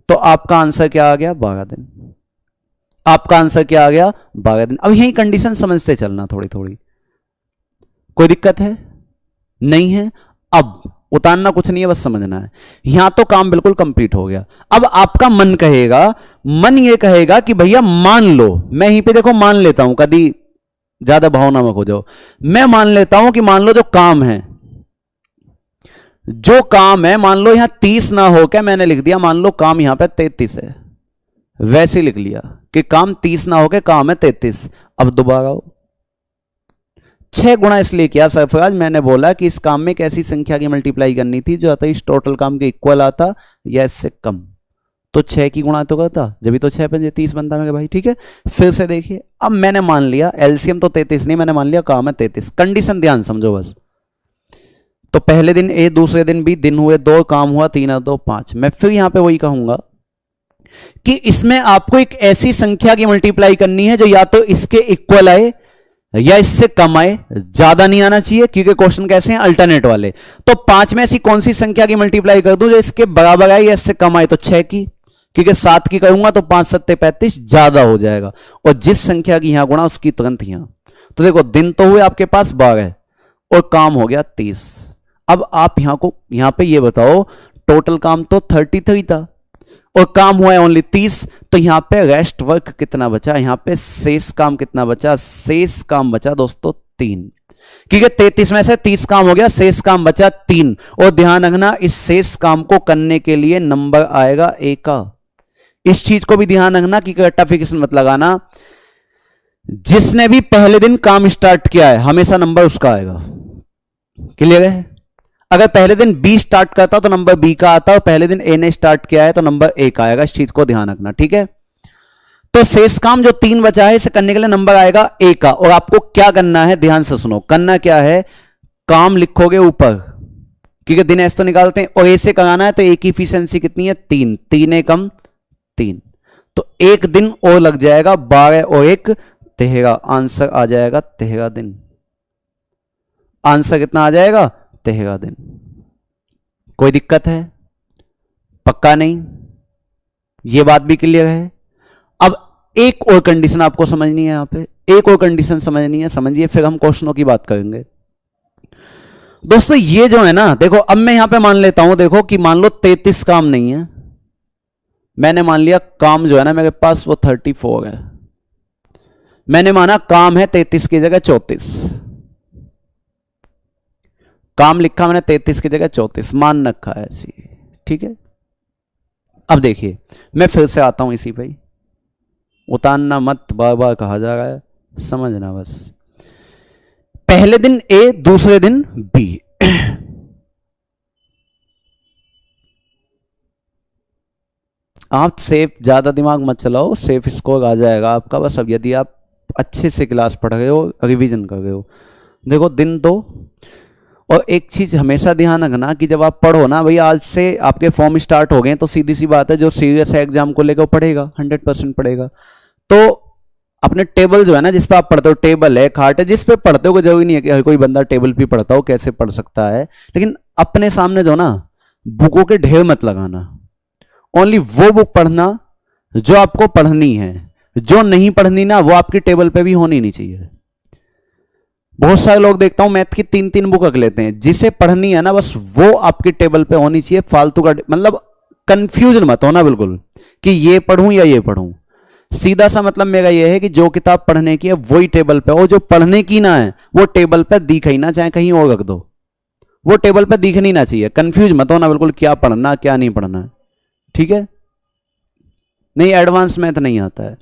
तो आपका आंसर क्या आ गया? 12 दिन। आपका आंसर क्या आ गया? 12 दिन। अब यही कंडीशन समझते चलना थोड़ी थोड़ी। कोई दिक्कत है? नहीं है। अब उतारना कुछ नहीं है, बस समझना है। यहां तो काम बिल्कुल कंप्लीट हो गया। अब आपका मन कहेगा, मन ये कहेगा कि भैया मान लो, मैं यहीं पे देखो मान लेता हूं, कभी ज्यादा भावनात्मक हो जाओ, मैं मान लेता हूं कि मान लो जो काम है, जो काम है, मान लो यहां 30 ना होकर मैंने लिख दिया मान लो काम यहां पे 33 है, वैसे लिख लिया कि काम 30 ना होकर काम है 33। अब दोबारा हो 6 गुणा इसलिए किया सरफराज, मैंने बोला कि इस काम में एक ऐसी संख्या की मल्टीप्लाई करनी थी जो आता इस टोटल काम के इक्वल आता या इससे कम, तो 6 की गुणा तो करता, जब तो 6 पे 30 बनता मेरे भाई। ठीक है, फिर से देखिए, अब मैंने मान लिया एलसीएम तो 33 नहीं, मैंने मान लिया काम है 33। कंडीशन ध्यान समझो बस। तो पहले दिन ए, दूसरे दिन बी, दिन हुए 2, काम हुआ 3 और 2 5। मैं फिर यहां पे वही कहूंगा कि इसमें आपको एक ऐसी संख्या की मल्टीप्लाई करनी है जो या तो इसके इक्वल आए या इससे कम आए, ज्यादा नहीं आना चाहिए, क्योंकि क्वेश्चन कैसे हैं अल्टरनेट वाले। तो 5 में ऐसी कौन सी संख्या की मल्टीप्लाई कर दूं जो इसके बराबर आए या इससे कम आए, तो 6 की, क्योंकि 7 की करूंगा तो 5 7 35 ज्यादा हो जाएगा, और जिस संख्या की यहां गुणा उसकी तुरंत यहां। तो देखो दिन तो हुए आपके पास 12 और काम हो गया 30। अब आप यहां पे ये बताओ, टोटल काम तो 33 था और काम हुआ है ओनली 30, तो यहां पे रेस्ट वर्क कितना बचा, यहां पे शेष काम कितना बचा, शेष काम बचा दोस्तों 3, क्योंकि 33 में से 30 काम हो गया, शेष काम बचा 3। और ध्यान रखना इस शेष काम को करने के लिए नंबर आएगा A का, इस चीज को भी ध्यान रखना कि रेक्टिफिकेशन मत लगाना। जिसने भी पहले दिन काम स्टार्ट किया है हमेशा नंबर उसका आएगा, क्लियर है? अगर पहले दिन बी स्टार्ट करता तो नंबर बी का आता, और पहले दिन ए ने स्टार्ट किया है तो नंबर ए का आएगा, इस चीज को ध्यान रखना। ठीक है, तो शेष काम जो 3 बचा है इसे करने के लिए नंबर आएगा ए का, और आपको क्या करना है ध्यान से सुनो, करना क्या है, काम लिखोगे ऊपर, क्योंकि दिन ऐसे तो निकालते हैं, और ए से कराना है तो ए की इफिशिएंसी कितनी है 3, 3 कम 3, तो 1 दिन और लग जाएगा, 12 और 1 13, आंसर आ जाएगा 13 दिन। आंसर कितना आ जाएगा 13 दिन। कोई दिक्कत है? पक्का नहीं? ये बात भी क्लियर है? अब एक और कंडीशन आपको समझनी है, यहां पे एक और कंडीशन समझनी है, समझिए, फिर हम क्वेश्चनों की बात करेंगे। दोस्तों ये जो है ना, देखो अब मैं यहां पे मान लेता हूं, देखो कि मान लो 33 काम नहीं है, मैंने मान लिया काम जो है ना मेरे पास वो 34 है, मैंने माना काम है 33 की जगह 34, काम लिखा मैंने 33 की जगह 34 मान रखा है ऐसी। ठीक है, अब देखिए मैं फिर से आता हूं इसी पे, उतारना मत, बार बार कहा जा रहा है, समझना बस। पहले दिन ए, दूसरे दिन बी, आप सेफ ज्यादा दिमाग मत चलाओ, सेफ स्कोर आ जाएगा आपका बस। अब यदि आप अच्छे से क्लास पढ़ रहे हो, रिवीजन कर रहे हो, देखो दिन 2, और एक चीज हमेशा ध्यान रखना कि जब आप पढ़ो ना भैया, आज से आपके फॉर्म स्टार्ट हो गए तो सीधी सी बात है, जो सीरियस है एग्जाम को लेकर पढ़ेगा 100% पढ़ेगा। तो अपने टेबल जो है ना जिस पे आप पढ़ते हो, टेबल है, खाट है, जिस पे पढ़ते हो, कोई जरूरी नहीं है कि हर कोई बंदा टेबल पे पढ़ता हो, कैसे पढ़ सकता है, लेकिन अपने सामने जो ना बुकों के ढेर मत लगाना, ओनली वो बुक पढ़ना जो आपको पढ़नी है, जो नहीं पढ़नी ना वो आपकी टेबल पे भी होनी नहीं चाहिए। बहुत सारे लोग देखता हूं मैथ की 3-3 बुक रख लेते हैं, जिसे पढ़नी है ना बस वो आपकी टेबल पे होनी चाहिए। फालतू का मतलब कंफ्यूजन मत होना बिल्कुल कि ये पढ़ूं या ये पढ़ूं, सीधा सा मतलब मेरा ये है कि जो किताब पढ़ने की है वही टेबल पे हो, जो पढ़ने की ना है वो टेबल पे दिख ही ना, चाहे कहीं और रख दो, वो टेबल पे दिखनी ना चाहिए। कंफ्यूज मत होना बिल्कुल, क्या पढ़ना क्या नहीं पढ़ना है। ठीक है, नहीं एडवांस मैथ नहीं आता है।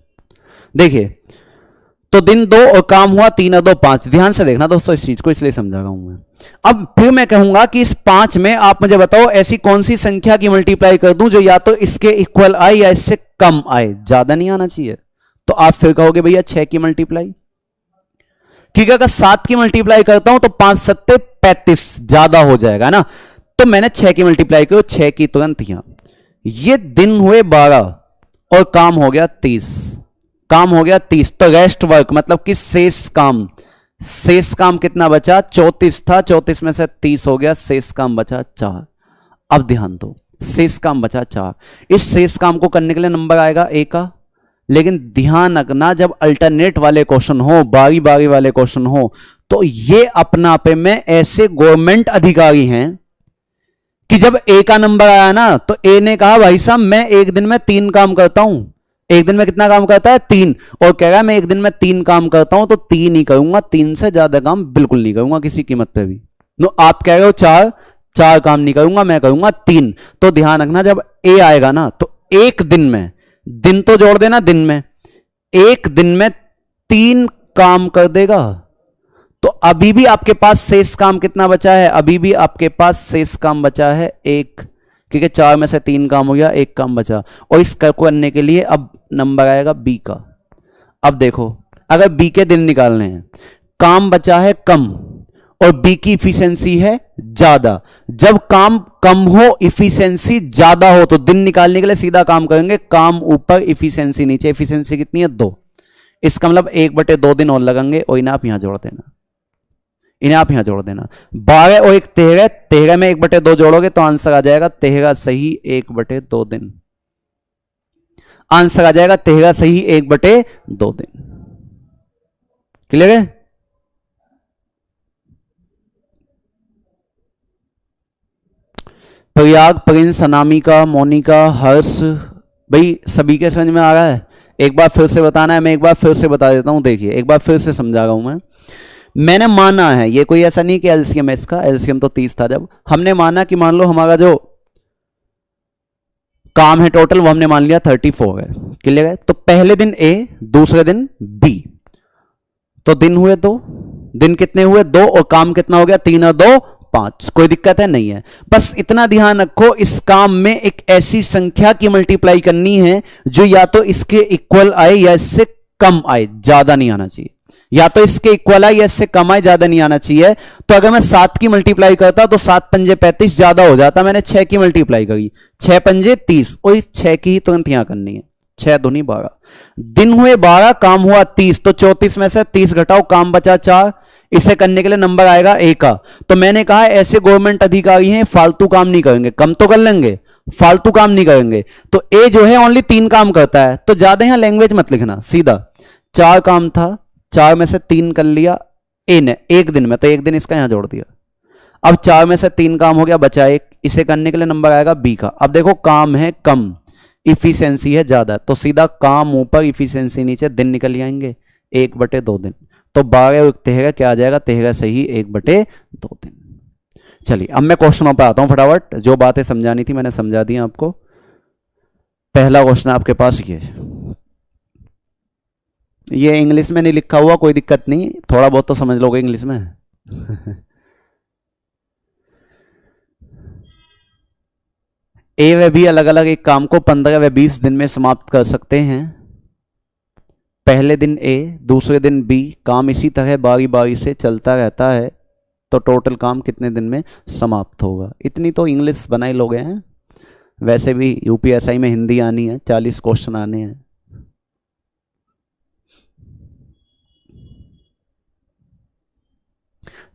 देखिए तो दिन 2 और काम हुआ 3 और 2 5, ध्यान से देखना दोस्तों इस चीज को, इसलिए समझा रहा हूं मैं। अब फिर मैं कहूंगा कि इस 5 में आप मुझे बताओ ऐसी कौन सी संख्या की मल्टीप्लाई कर दूं जो या तो इसके इक्वल आए या इससे कम आए, ज्यादा नहीं आना चाहिए। तो आप फिर कहोगे भैया 6 की मल्टीप्लाई, क्योंकि अगर 7 की मल्टीप्लाई करता हूं तो 5 7 35 ज्यादा हो जाएगा ना, तो मैंने 6 की मल्टीप्लाई की, 6 की तुरंत यहां। ये दिन हुए 12 और काम हो गया 30, काम हो गया 30, तो रेस्ट वर्क मतलब कि शेष काम, शेष काम कितना बचा 34 था, 34 में से 30 हो गया, शेष काम बचा 4। अब ध्यान दो, शेष काम बचा 4, इस शेष काम को करने के लिए नंबर आएगा ए का, लेकिन ध्यान रखना जब अल्टरनेट वाले क्वेश्चन हो, बारी बारी वाले क्वेश्चन हो, तो ये अपना पे में ऐसे गवर्नमेंट अधिकारी हैं कि जब ए का नंबर आया ना तो ए ने कहा भाई साहब मैं एक दिन में 3 काम करता हूं। एक दिन में कितना काम करता है? 3। और कह रहा है मैं एक दिन में 3 काम करता हूं तो 3 ही करूंगा, 3 से ज्यादा काम बिल्कुल नहीं करूंगा किसी कीमत पे भी। नो, आप कह रहे हो 4 काम नहीं करूंगा, मैं करूंगा 3। तो ध्यान रखना जब ए आएगा ना तो एक दिन में, दिन तो जोड़ देना दिन में, एक दिन में 3 काम कर देगा। तो अभी भी आपके पास शेष काम कितना बचा है? अभी भी आपके पास शेष काम बचा है 1, क्योंकि 4 में से 3 काम हो गया, 1 काम बचा। और इस को करने के लिए अब नंबर आएगा बी का। अब देखो, अगर बी के दिन निकालने हैं, काम बचा है कम और बी की इफिशिएंसी है ज्यादा। जब काम कम हो, इफिशिएंसी ज्यादा हो, तो दिन निकालने के लिए सीधा काम करेंगे, काम ऊपर इफिशिएंसी नीचे। इफिशिएंसी कितनी है? 2। इसका मतलब 1/2 दिन और लगेंगे। और इन्हें आप यहां जोड़ देना, इन्हें आप यहां जोड़ देना। 12 और 1 13, 13 में 1/2 जोड़ोगे तो आंसर आ जाएगा 13 सही 1/2 दिन। आंसर आ जाएगा 13 सही 1/2 दिन। क्लियर है? प्रयाग, प्रिंस, अनामिका, मोनिका, हर्ष, भाई सभी के समझ में आ रहा है? एक बार फिर से बताना है, मैं एक बार फिर से बता देता हूं। देखिए एक बार फिर से समझा रहा हूं मैंने माना है, ये कोई ऐसा नहीं कि एलसीएम है इसका, एलसीएम तो 30 था। जब हमने माना कि मान लो हमारा जो काम है टोटल वो हमने मान लिया 34 है। क्लियर है? तो पहले दिन ए, दूसरे दिन बी, तो दिन हुए 2। दिन कितने हुए? 2। और काम कितना हो गया? 3 और 2 5। कोई दिक्कत है? नहीं है। बस इतना ध्यान रखो, इस काम में एक ऐसी संख्या की मल्टीप्लाई करनी है जो या तो इसके इक्वल आए या इससे कम आए, ज्यादा नहीं आना चाहिए। या तो इसके इक्वल आए या इससे कम आए, ज्यादा नहीं आना चाहिए। तो अगर मैं 7 की मल्टीप्लाई करता तो 7 पंजे 35 ज्यादा हो जाता। मैंने 6 की मल्टीप्लाई करी, 6 पंजे 30, और इस 6 की ही तुरंत यहां करनी है। 6 दूनी 12। दिन हुए 12, काम हुआ 30, तो 34 में से 30 घटाओ, काम बचा 4। इसे करने के लिए नंबर आएगा ए का। तो मैंने कहा ऐसे गवर्नमेंट अधिकारी हैं फालतू काम नहीं करेंगे, कम तो कर लेंगे, फालतू काम नहीं करेंगे। तो ए जो है ओनली 3 काम करता है, तो ज्यादा यहां लैंग्वेज मत लिखना, सीधा 4 काम था, 4 में से 3 कर लिया ए ने एक दिन में, तो एक दिन इसका यहां जोड़ दिया। अब 4 में से 3 काम हो गया, बचा 1। इसे करने के लिए नंबर आएगा बी का। अब देखो काम है कम, इफिशिएंसी है ज्यादा, तो सीधा काम ऊपर इफिशिएंसी नीचे, दिन निकल जाएंगे 1/2 दिन। तो 12 और 13 क्या आ जाएगा? 13 सही 1/2 दिन। चलिए अब मैं क्वेश्चनों पर आता हूं फटाफट। जो बातें समझानी थी मैंने समझा दी आपको। पहला क्वेश्चन आपके पास ये इंग्लिश में नहीं लिखा हुआ, कोई दिक्कत नहीं, थोड़ा बहुत तो समझ लोगे इंग्लिश में। ए व बी अलग अलग एक काम को 15 व 20 दिन में समाप्त कर सकते हैं। पहले दिन ए, दूसरे दिन बी, काम इसी तरह बारी बारी से चलता रहता है, तो टोटल काम कितने दिन में समाप्त होगा? इतनी तो इंग्लिश बनाई लोगे हैं। वैसे भी यूपीएसआई में हिंदी आनी है, 40 क्वेश्चन आने हैं।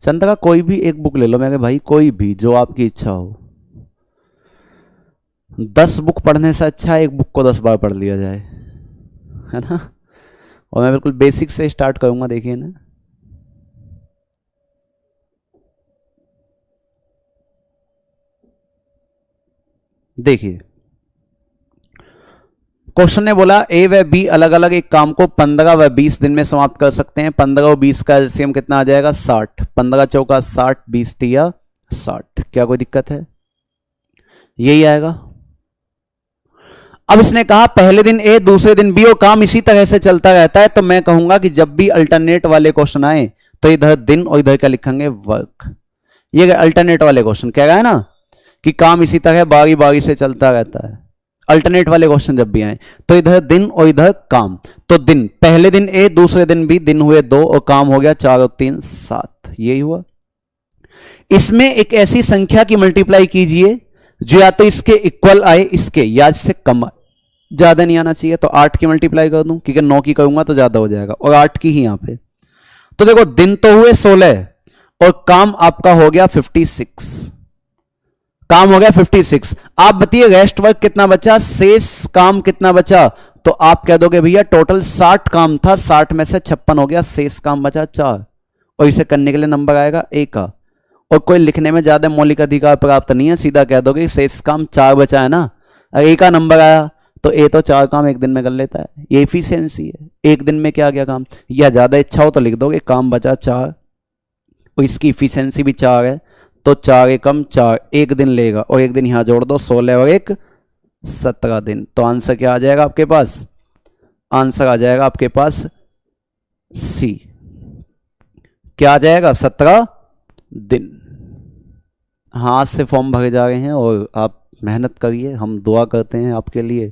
चंद का कोई भी एक बुक ले लो, मैं भाई कोई भी जो आपकी इच्छा हो। 10 बुक पढ़ने से अच्छा है एक बुक को 10 बार पढ़ लिया जाए, है ना। और मैं बिल्कुल बेसिक से स्टार्ट करूंगा, देखिए ना। देखिए क्वेश्चन ने बोला ए व बी अलग अलग एक काम को 15 व 20 दिन में समाप्त कर सकते हैं। 15 और 20 का एलसीएम कितना आ जाएगा? 60। 15 चौका 60, 20 तिया 60। क्या कोई दिक्कत है? यही आएगा। अब इसने कहा पहले दिन ए, दूसरे दिन बी, और काम इसी तरह से चलता रहता है। तो मैं कहूंगा कि जब भी अल्टरनेट वाले क्वेश्चन आए तो इधर दिन और इधर क्या लिखेंगे? वर्क। ये अल्टरनेट वाले क्वेश्चन कह रहा है ना कि काम इसी तरह बारी बारी से चलता रहता है। अल्टरनेट वाले क्वेश्चन जब भी आए तो इधर दिन और इधर काम। तो दिन, पहले दिन ए, दूसरे दिन बी, दिन हुए 2 और काम हो गया 4 और 3 7। यही हुआ। इसमें एक ऐसी संख्या की मल्टीप्लाई कीजिए जो या तो इसके इक्वल आए, इसके, या इससे कम आए, ज्यादा नहीं आना चाहिए। तो 8 की मल्टीप्लाई कर दूं, क्योंकि 9 की करूंगा तो ज्यादा हो जाएगा, और 8 की ही यहां पे। तो देखो दिन तो हुए 16 और काम आपका हो गया 56। काम हो गया 56। आप बताइए रेस्ट वर्क कितना बचा, शेष काम कितना बचा? तो आप कह दोगे भैया टोटल 60 काम था, 60 में से 56 हो गया, शेष काम बचा 4। और इसे करने के लिए नंबर आएगा ए का, और कोई लिखने में ज्यादा मौलिक अधिकार प्राप्त नहीं है, सीधा कह दोगे कि शेष काम 4 बचा है ना, ए का नंबर आया तो ए तो 4 काम एक दिन में कर लेता है, ये एफिशिएंसी है। एक दिन में क्या क्या काम, या ज्यादा इच्छा हो तो लिख दोगे काम बचा 4, और इसकी इफिशियंसी भी 4 है, तो 4 एकम 4 एक दिन लेगा, और एक दिन यहां जोड़ दो 16 और 1 17 दिन। तो आंसर क्या आ जाएगा आपके पास, आंसर आ जाएगा आपके पास सी, क्या आ जाएगा 17 दिन। हाँ, आज से फॉर्म भरे जा रहे हैं और आप मेहनत करिए, हम दुआ करते हैं आपके लिए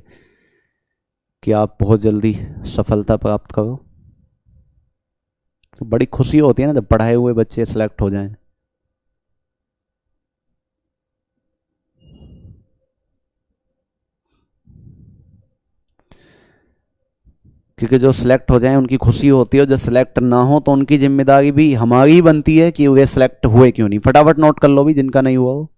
कि आप बहुत जल्दी सफलता प्राप्त करो। तो बड़ी खुशी होती है ना जब पढ़ाए हुए बच्चे सेलेक्ट हो जाएं। क्योंकि जो सिलेक्ट हो जाएं उनकी खुशी होती है, और जो सिलेक्ट ना हो तो उनकी जिम्मेदारी भी हमारी ही बनती है कि वे सिलेक्ट हुए क्यों नहीं। फटाफट नोट कर लो भी जिनका नहीं हुआ हो।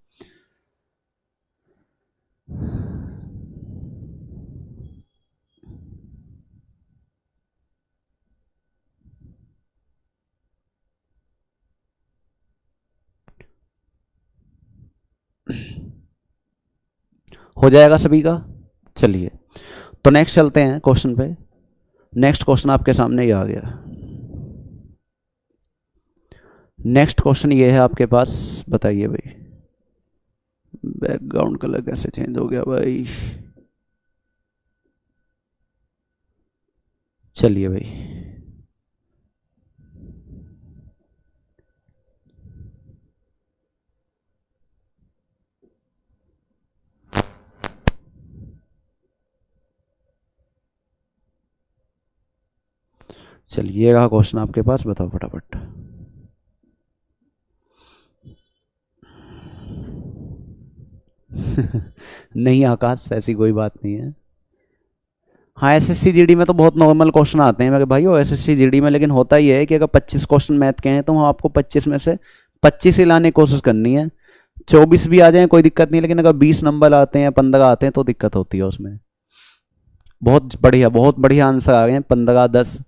हो जाएगा सभी का। चलिए तो नेक्स्ट चलते हैं क्वेश्चन पे। नेक्स्ट क्वेश्चन आपके सामने ही आ गया। नेक्स्ट क्वेश्चन ये है आपके पास, बताइए भाई, बैकग्राउंड कलर कैसे चेंज हो गया भाई। चलिए भाई, चलिए ये रहा क्वेश्चन आपके पास, बताओ फटाफट। नहीं आकाश, ऐसी कोई बात नहीं है। हाँ, एसएससी जीडी में तो बहुत नॉर्मल क्वेश्चन आते हैं मेरे भाई, और एसएससी जीडी में लेकिन होता ही है कि अगर 25 क्वेश्चन मैथ के हैं तो आपको 25 में से 25 ही लाने की कोशिश करनी है। 24 भी आ जाए कोई दिक्कत नहीं, लेकिन अगर 20 नंबर आते हैं 15 आते हैं तो दिक्कत होती है उसमें। बहुत बढ़िया आंसर आ गए हैं, 15 10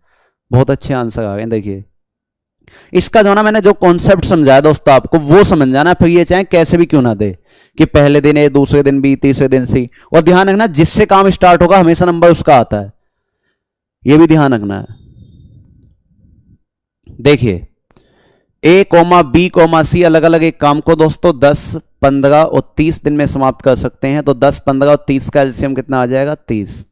बहुत अच्छे आंसर आ गए हैं। देखिए इसका जो ना मैंने जो कॉन्सेप्ट समझाया दोस्तों आपको वो समझ जाना, फिर ये चाहे कैसे भी क्यों ना दे कि पहले दिन ए, दूसरे दिन बी, तीसरे दिन सी। और ध्यान रखना जिससे काम स्टार्ट होगा हमेशा नंबर उसका आता है, ये भी ध्यान रखना है। देखिए ए कोमा बी कोमा सी अलग अलग एक काम को दोस्तों 10 15 और 30 दिन में समाप्त कर सकते हैं। तो 10 15 और 30 का एलसीएम कितना आ जाएगा 30।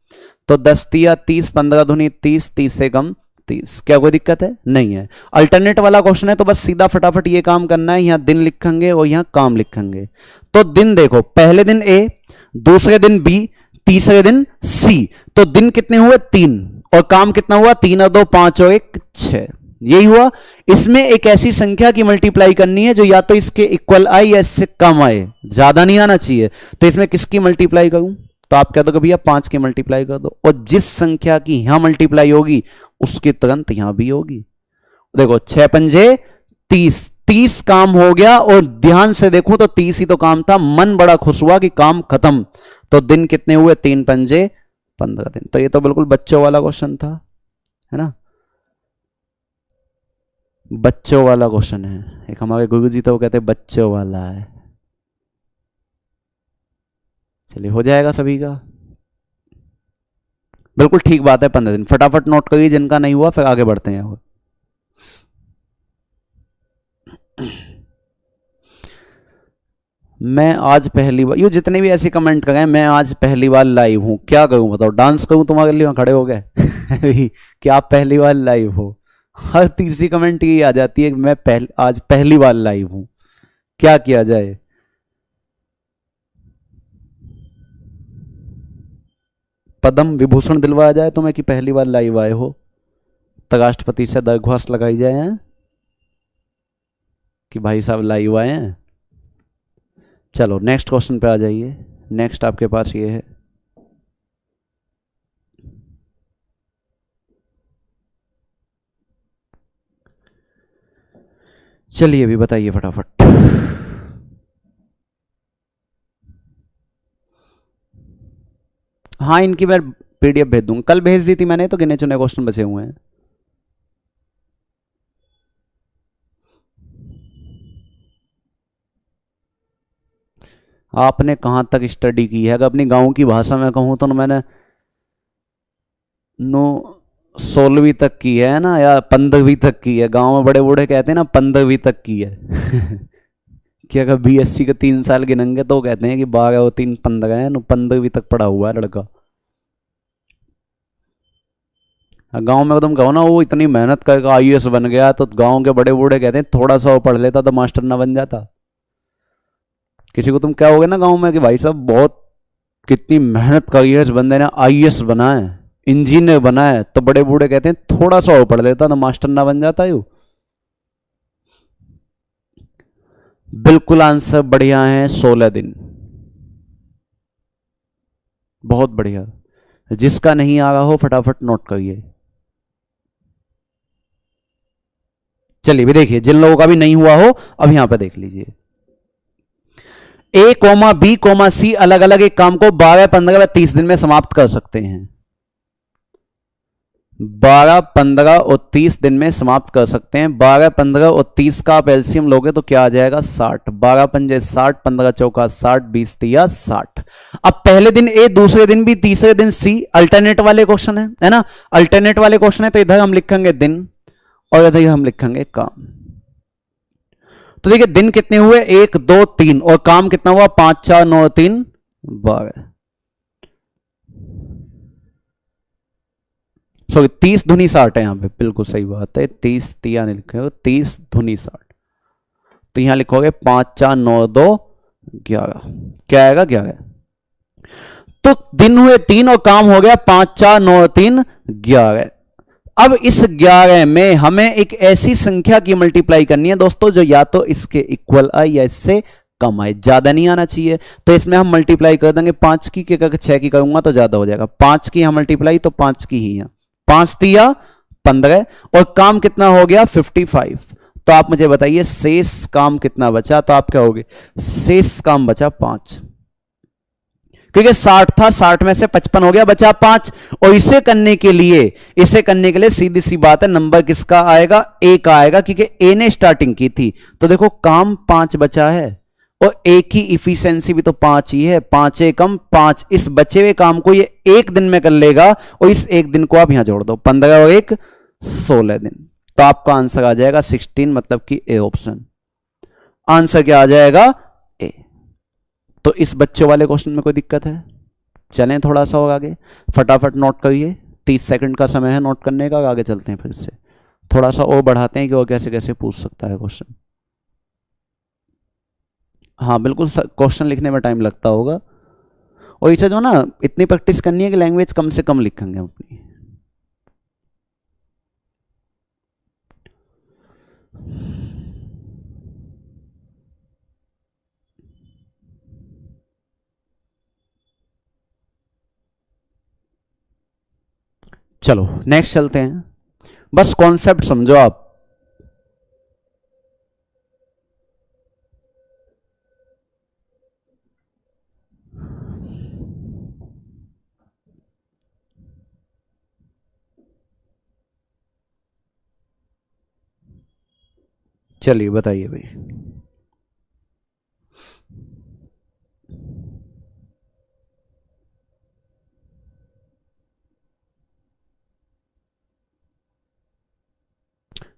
तो 10 तिया 30, 15 दूनी 30, 30 से कम 30। क्या कोई दिक्कत है? नहीं है। अल्टरनेट वाला क्वेश्चन है तो बस सीधा फटाफट ये काम करना है, यहां दिन लिखेंगे और यहां काम लिखेंगे। तो दिन देखो, पहले दिन ए, दूसरे दिन बी, तीसरे दिन सी। तो दिन कितने हुए 3, और काम कितना हुआ 3 और 2 5 और 1 6। यही हुआ। इसमें एक ऐसी संख्या की मल्टीप्लाई करनी है जो या तो इसके इक्वल आए या इससे कम आए, ज्यादा नहीं आना चाहिए। तो इसमें किसकी मल्टीप्लाई करूं? तो आप कह दो भैया 5 की मल्टीप्लाई कर दो, और जिस संख्या की यहां मल्टीप्लाई होगी उसकी तुरंत यहां भी होगी। देखो 6 पंजे 30, 30 काम हो गया। और ध्यान से देखो तो 30 ही तो काम था, मन बड़ा खुश हुआ कि काम खत्म। तो दिन कितने हुए 3 पंजे 15 दिन। तो ये तो बिल्कुल बच्चों वाला क्वेश्चन था, है ना, बच्चों वाला क्वेश्चन है। एक हमारे गुरुजी तो वो कहते हैं बच्चों वाला है। चलिए हो जाएगा सभी का, बिल्कुल ठीक बात है 15 दिन। फटाफट नोट करिए जिनका नहीं हुआ, फिर आगे बढ़ते हैं। मैं आज पहली बार, ये जितने भी ऐसे कमेंट कर रहे हैं मैं आज पहली बार लाइव हूं, क्या करूं बताओ? डांस करूं तुम्हारे लिए? खड़े हो गए कि आप पहली बार लाइव हो। हर तीसरी कमेंट ये आ जाती है कि मैं आज पहली बार लाइव हूं, क्या किया जाए? पद्म विभूषण दिलवाया जाए तुम्हें कि पहली बार लाइव आए हो? तो राष्ट्रपति से दरख्वास्त लगाई जाए हैं कि भाई साहब लाइव आए हैं। चलो नेक्स्ट क्वेश्चन पे आ जाइए। नेक्स्ट आपके पास ये है, चलिए अभी बताइए फटाफट। हाँ इनकी मैं पीडीएफ भेज दूंगा, कल भेज दी थी मैंने, तो गिने चुने क्वेश्चन बचे हुए हैं। आपने कहाँ तक स्टडी की है? अगर अपनी गांव की भाषा में कहूँ तो मैंने नो 16वीं तक की है ना, या 15वीं तक की है। गांव में बड़े बूढ़े कहते हैं ना 15वीं तक की है। कि अगर बीएससी के 3 साल गिनेंगे तो कहते हैं कि 12 और 3 15 है, 15वीं तक पढ़ा हुआ है लड़का। गांव में तुम कहो ना वो इतनी मेहनत करके आईएएस बन गया, तो गांव के बड़े बूढ़े कहते हैं थोड़ा सा वो पढ़ लेता तो मास्टर ना बन जाता। किसी को तुम कहोगे ना गांव में कि भाई साहब बहुत कितनी मेहनत करी है इस बंदे ने, आईएएस बना है, इंजीनियर बना है, तो बड़े बूढ़े कहते हैं थोड़ा सा वो पढ़ लेता तो मास्टर ना बन जाता। यू बिल्कुल आंसर बढ़िया है, 16 दिन। बहुत बढ़िया। जिसका नहीं आ रहा हो फटाफट नोट करिए। चलिए भी देखिए, जिन लोगों का भी नहीं हुआ हो अब यहां पर देख लीजिए। ए कोमा बी कोमा सी अलग अलग एक काम को 12, 15 व 30 दिन में समाप्त कर सकते हैं। 12, 15 और 30 दिन में समाप्त कर सकते हैं। 12, 15 और 30 का आप एलसीएम लोगे तो क्या आ जाएगा? 60। 12 पंजे 60, 15 चौका 60, 20 तिया 60। अब पहले दिन ए, दूसरे दिन बी, तीसरे दिन सी। अल्टरनेट वाले क्वेश्चन है ना? अल्टरनेट वाले क्वेश्चन है तो इधर हम लिखेंगे दिन और इधर हम लिखेंगे काम। तो देखिए दिन कितने हुए? 1, 2, 3 और काम कितना हुआ? 5, 4, 9, 3, 12। सॉरी 30 धुनी 60 है यहां पे, बिल्कुल सही बात है। 30 तिया नहीं लिखे, 30 धुनी 60। तो यहां लिखोगे 5, 4, 9, 2, 11। क्या आएगा? 11। तो दिन हुए 3 और काम हो गया 5, 4, 9, 3, 11। अब इस 11 में हमें एक ऐसी संख्या की मल्टीप्लाई करनी है दोस्तों जो या तो इसके इक्वल आए या इससे कम आए, ज्यादा नहीं आना चाहिए। तो इसमें हम मल्टीप्लाई कर देंगे 5 की, 6 की करूंगा तो ज्यादा हो जाएगा। 5 की यहां मल्टीप्लाई तो 5 की ही है, 5 तिया 15 और काम कितना हो गया? 55। तो आप मुझे बताइए शेष काम कितना बचा? तो आप क्या होगे? शेष काम बचा 5, क्योंकि 60 था, 60 में से 55 हो गया, बचा 5। और इसे करने के लिए सीधी सी बात है, नंबर किसका आएगा? ए का आएगा, क्योंकि ए ने स्टार्टिंग की थी। तो देखो काम 5 बचा है और ए की इफिशिएंसी भी तो 5 ही है। 5 एकम 5। इस बचे हुए काम को ये 1 दिन में कर लेगा और इस 1 दिन को आप यहां जोड़ दो, 15 और 1 16 दिन। तो आपका आंसर आ जाएगा 16, मतलब कि ए ऑप्शन। आंसर क्या आ जाएगा? ए। तो इस बच्चे वाले क्वेश्चन में कोई दिक्कत है? चलें थोड़ा सा और आगे, फटाफट नोट करिए। 30 सेकंड का समय है नोट करने का। आगे चलते हैं, फिर से थोड़ा सा और बढ़ाते हैं कि वो कैसे कैसे पूछ सकता है क्वेश्चन। हाँ बिल्कुल, क्वेश्चन लिखने में टाइम लगता होगा, और इसे जो ना इतनी प्रैक्टिस करनी है कि लैंग्वेज कम से कम लिखेंगे अपनी। चलो नेक्स्ट चलते हैं, बस कॉन्सेप्ट समझो आप। चलिए बताइए भाई।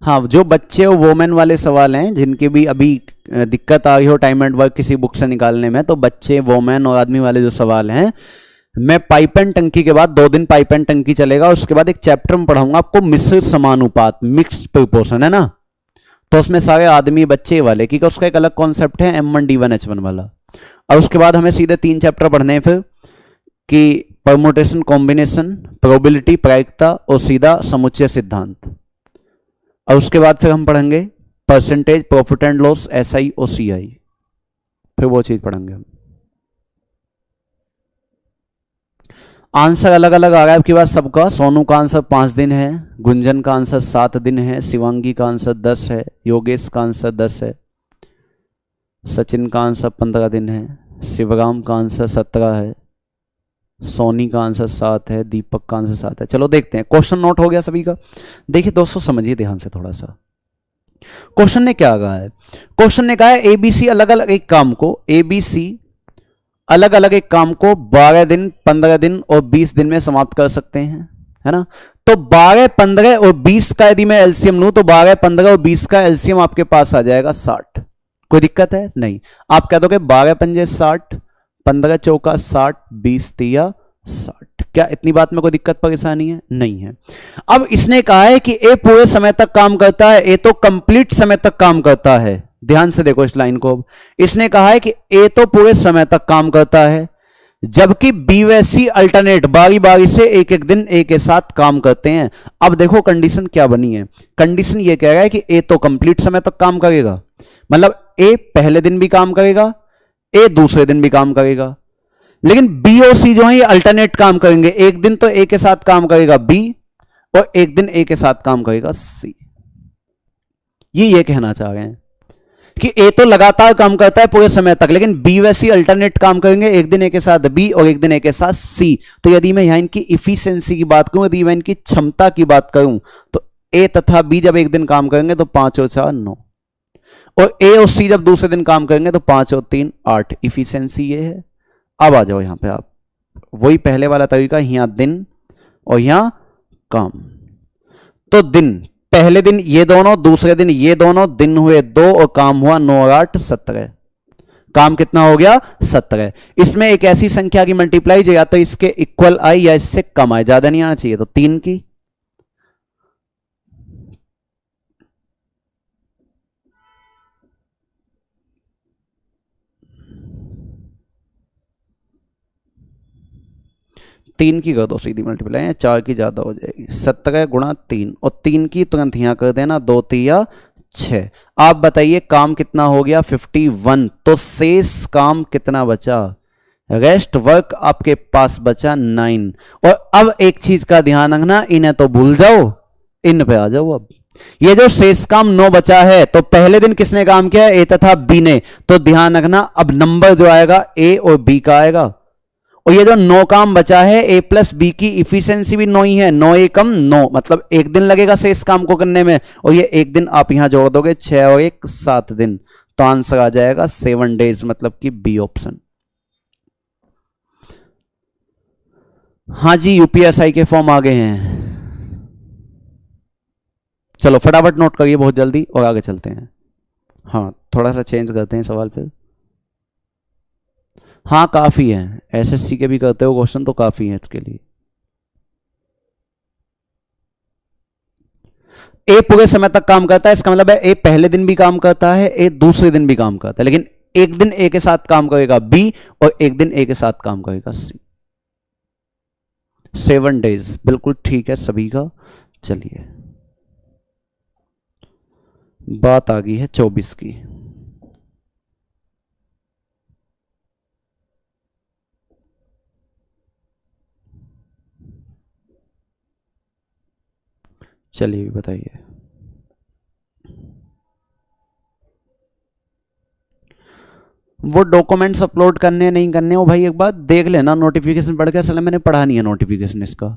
हाँ, जो बच्चे और वोमेन वाले सवाल हैं, जिनके भी अभी दिक्कत आ रही हो टाइम एंड वर्क किसी बुक से निकालने में, तो बच्चे, वोमेन और आदमी वाले जो सवाल हैं, मैं पाइप एंड टंकी के बाद 2 दिन पाइप एंड टंकी चलेगा, उसके बाद एक चैप्टर में पढ़ाऊंगा आपको मिश्रित समानुपात, मिक्स्ड प्रोपोर्शन, है ना? तो उसमें सारे आदमी बच्चे वाले, क्योंकि उसका एक अलग कॉन्सेप्ट है M1D1H1 वाला। और उसके बाद हमें सीधे 3 चैप्टर पढ़ने हैं फिर, कि परमुटेशन, कॉम्बिनेशन, प्रोबेबिलिटी, प्रायिकता और सीधा समुच्चय सिद्धांत। और उसके बाद फिर हम पढ़ेंगे percentage, profit and loss, SI और CI, फिर वो चीज पढ़ेंगे हम। आंसर अलग अलग आ रहा है आपके पास सबका। सोनू का आंसर 5 दिन है, गुंजन का आंसर 7 दिन है, शिवांगी का आंसर 10 है, योगेश का आंसर 10 है, सचिन का आंसर 15 दिन है, शिवराम का आंसर 17 है, सोनी का आंसर 7 है, दीपक का आंसर 7 है। चलो देखते हैं, क्वेश्चन नोट हो गया सभी का? देखिए दोस्तों समझिए ध्यान से थोड़ा सा। क्वेश्चन ने क्या कहा है? क्वेश्चन ने कहा है ABC अलग अलग एक काम को ABC अलग अलग एक काम को 12 दिन, 15 दिन और 20 दिन में समाप्त कर सकते हैं, है ना। तो 12, 15 और 20 का यदि मैं एलसीएम लूं तो 12, 15 और 20 का एलसीएम आपके पास आ जाएगा 60। कोई दिक्कत है? नहीं। आप कह दोगे 12 पंजे 60, 15 चौका 60, 20 तिया 60। क्या इतनी बात में कोई दिक्कत परेशानी है? नहीं है। अब इसने कहा है कि ए पूरे समय तक काम करता है, ए तो कंप्लीट समय तक काम करता है। ध्यान से देखो इस लाइन को। इसने कहा है कि ए तो पूरे समय तक काम करता है, जबकि बी व सी अल्टरनेट बारी बारी से एक एक दिन ए के साथ काम करते हैं। अब देखो कंडीशन क्या बनी है। कंडीशन ये कह रहा है कि ए तो कंप्लीट समय तक काम करेगा, मतलब ए पहले दिन भी काम करेगा, ए दूसरे दिन भी काम करेगा, लेकिन बी और सी जो है ये अल्टरनेट काम करेंगे। एक दिन तो ए के साथ काम करेगा बी और एक दिन ए के साथ काम करेगा सी। ये कहना चाह रहे हैं कि ए तो लगातार काम करता है पूरे समय तक, लेकिन बी व सी अल्टरनेट काम करेंगे, एक दिन ए के साथ बी और एक दिन ए के साथ सी। तो यदि मैं यहां इनकी इफिशिएंसी की बात करूं, यदि मैं इनकी क्षमता की बात करूं, तो ए तथा बी जब एक दिन काम करेंगे तो 5 और 4 9, और ए और सी जब दूसरे दिन काम करेंगे तो 5 और 3 8। इफिशिएंसी ये है। अब आ जाओ यहां पे, आप वही पहले वाला तरीका, यहां दिन और यहां काम। तो दिन, पहले दिन ये दोनों, दूसरे दिन ये दोनों, दिन हुए 2 और काम हुआ 9 और 8 17। काम कितना हो गया? 17। इसमें एक ऐसी संख्या की मल्टीप्लाई जो या तो इसके इक्वल आए या इससे कम आए, ज्यादा नहीं आना चाहिए, तो 3 की। तीन की कर दो सीधी मल्टीप्लाई, 4 की ज्यादा हो जाएगी। 17 गुणा 3, और 3 की तुरंत यहां कर देना, 2 तिया 6। आप बताइए काम कितना हो गया? 51। तो शेष काम कितना बचा? रेस्ट वर्क आपके पास बचा 9। और अब एक चीज का ध्यान रखना, इन्हें तो भूल जाओ, इन पे आ जाओ। अब ये जो शेष काम 9 बचा है, तो पहले दिन किसने काम किया? ए तथा बी ने। तो ध्यान रखना, अब नंबर जो आएगा ए और बी का आएगा। और ये जो 9 काम बचा है, ए प्लस बी की इफिशियंसी भी 9 ही है, 9 एकम 9, मतलब एक दिन लगेगा शेष काम को करने में, और ये एक दिन आप यहां जोड़ दोगे, 6 और 1 7 दिन। तो आंसर आ जाएगा 7 डेज, मतलब कि बी ऑप्शन। हाँ जी, यूपीएसआई के फॉर्म आ गए हैं। चलो फटाफट नोट करिए बहुत जल्दी और आगे चलते हैं। हाँ, थोड़ा सा चेंज करते हैं सवाल फिर। हाँ काफी है, एसएससी के भी करते हो क्वेश्चन तो काफी है इसके लिए। ए पूरे समय तक काम करता है, इसका मतलब है ए पहले दिन भी काम करता है, ए दूसरे दिन भी काम करता है, लेकिन एक दिन ए के साथ काम करेगा बी और एक दिन ए के साथ काम करेगा सी। 7 डेज, बिल्कुल ठीक है सभी का। चलिए बात आ गई है 24 की। चलिए बताइए। वो डॉक्यूमेंट्स अपलोड करने नहीं करने, वो भाई एक बार देख लेना, नोटिफिकेशन पढ़ के। असल में मैंने पढ़ा नहीं है नोटिफिकेशन इसका,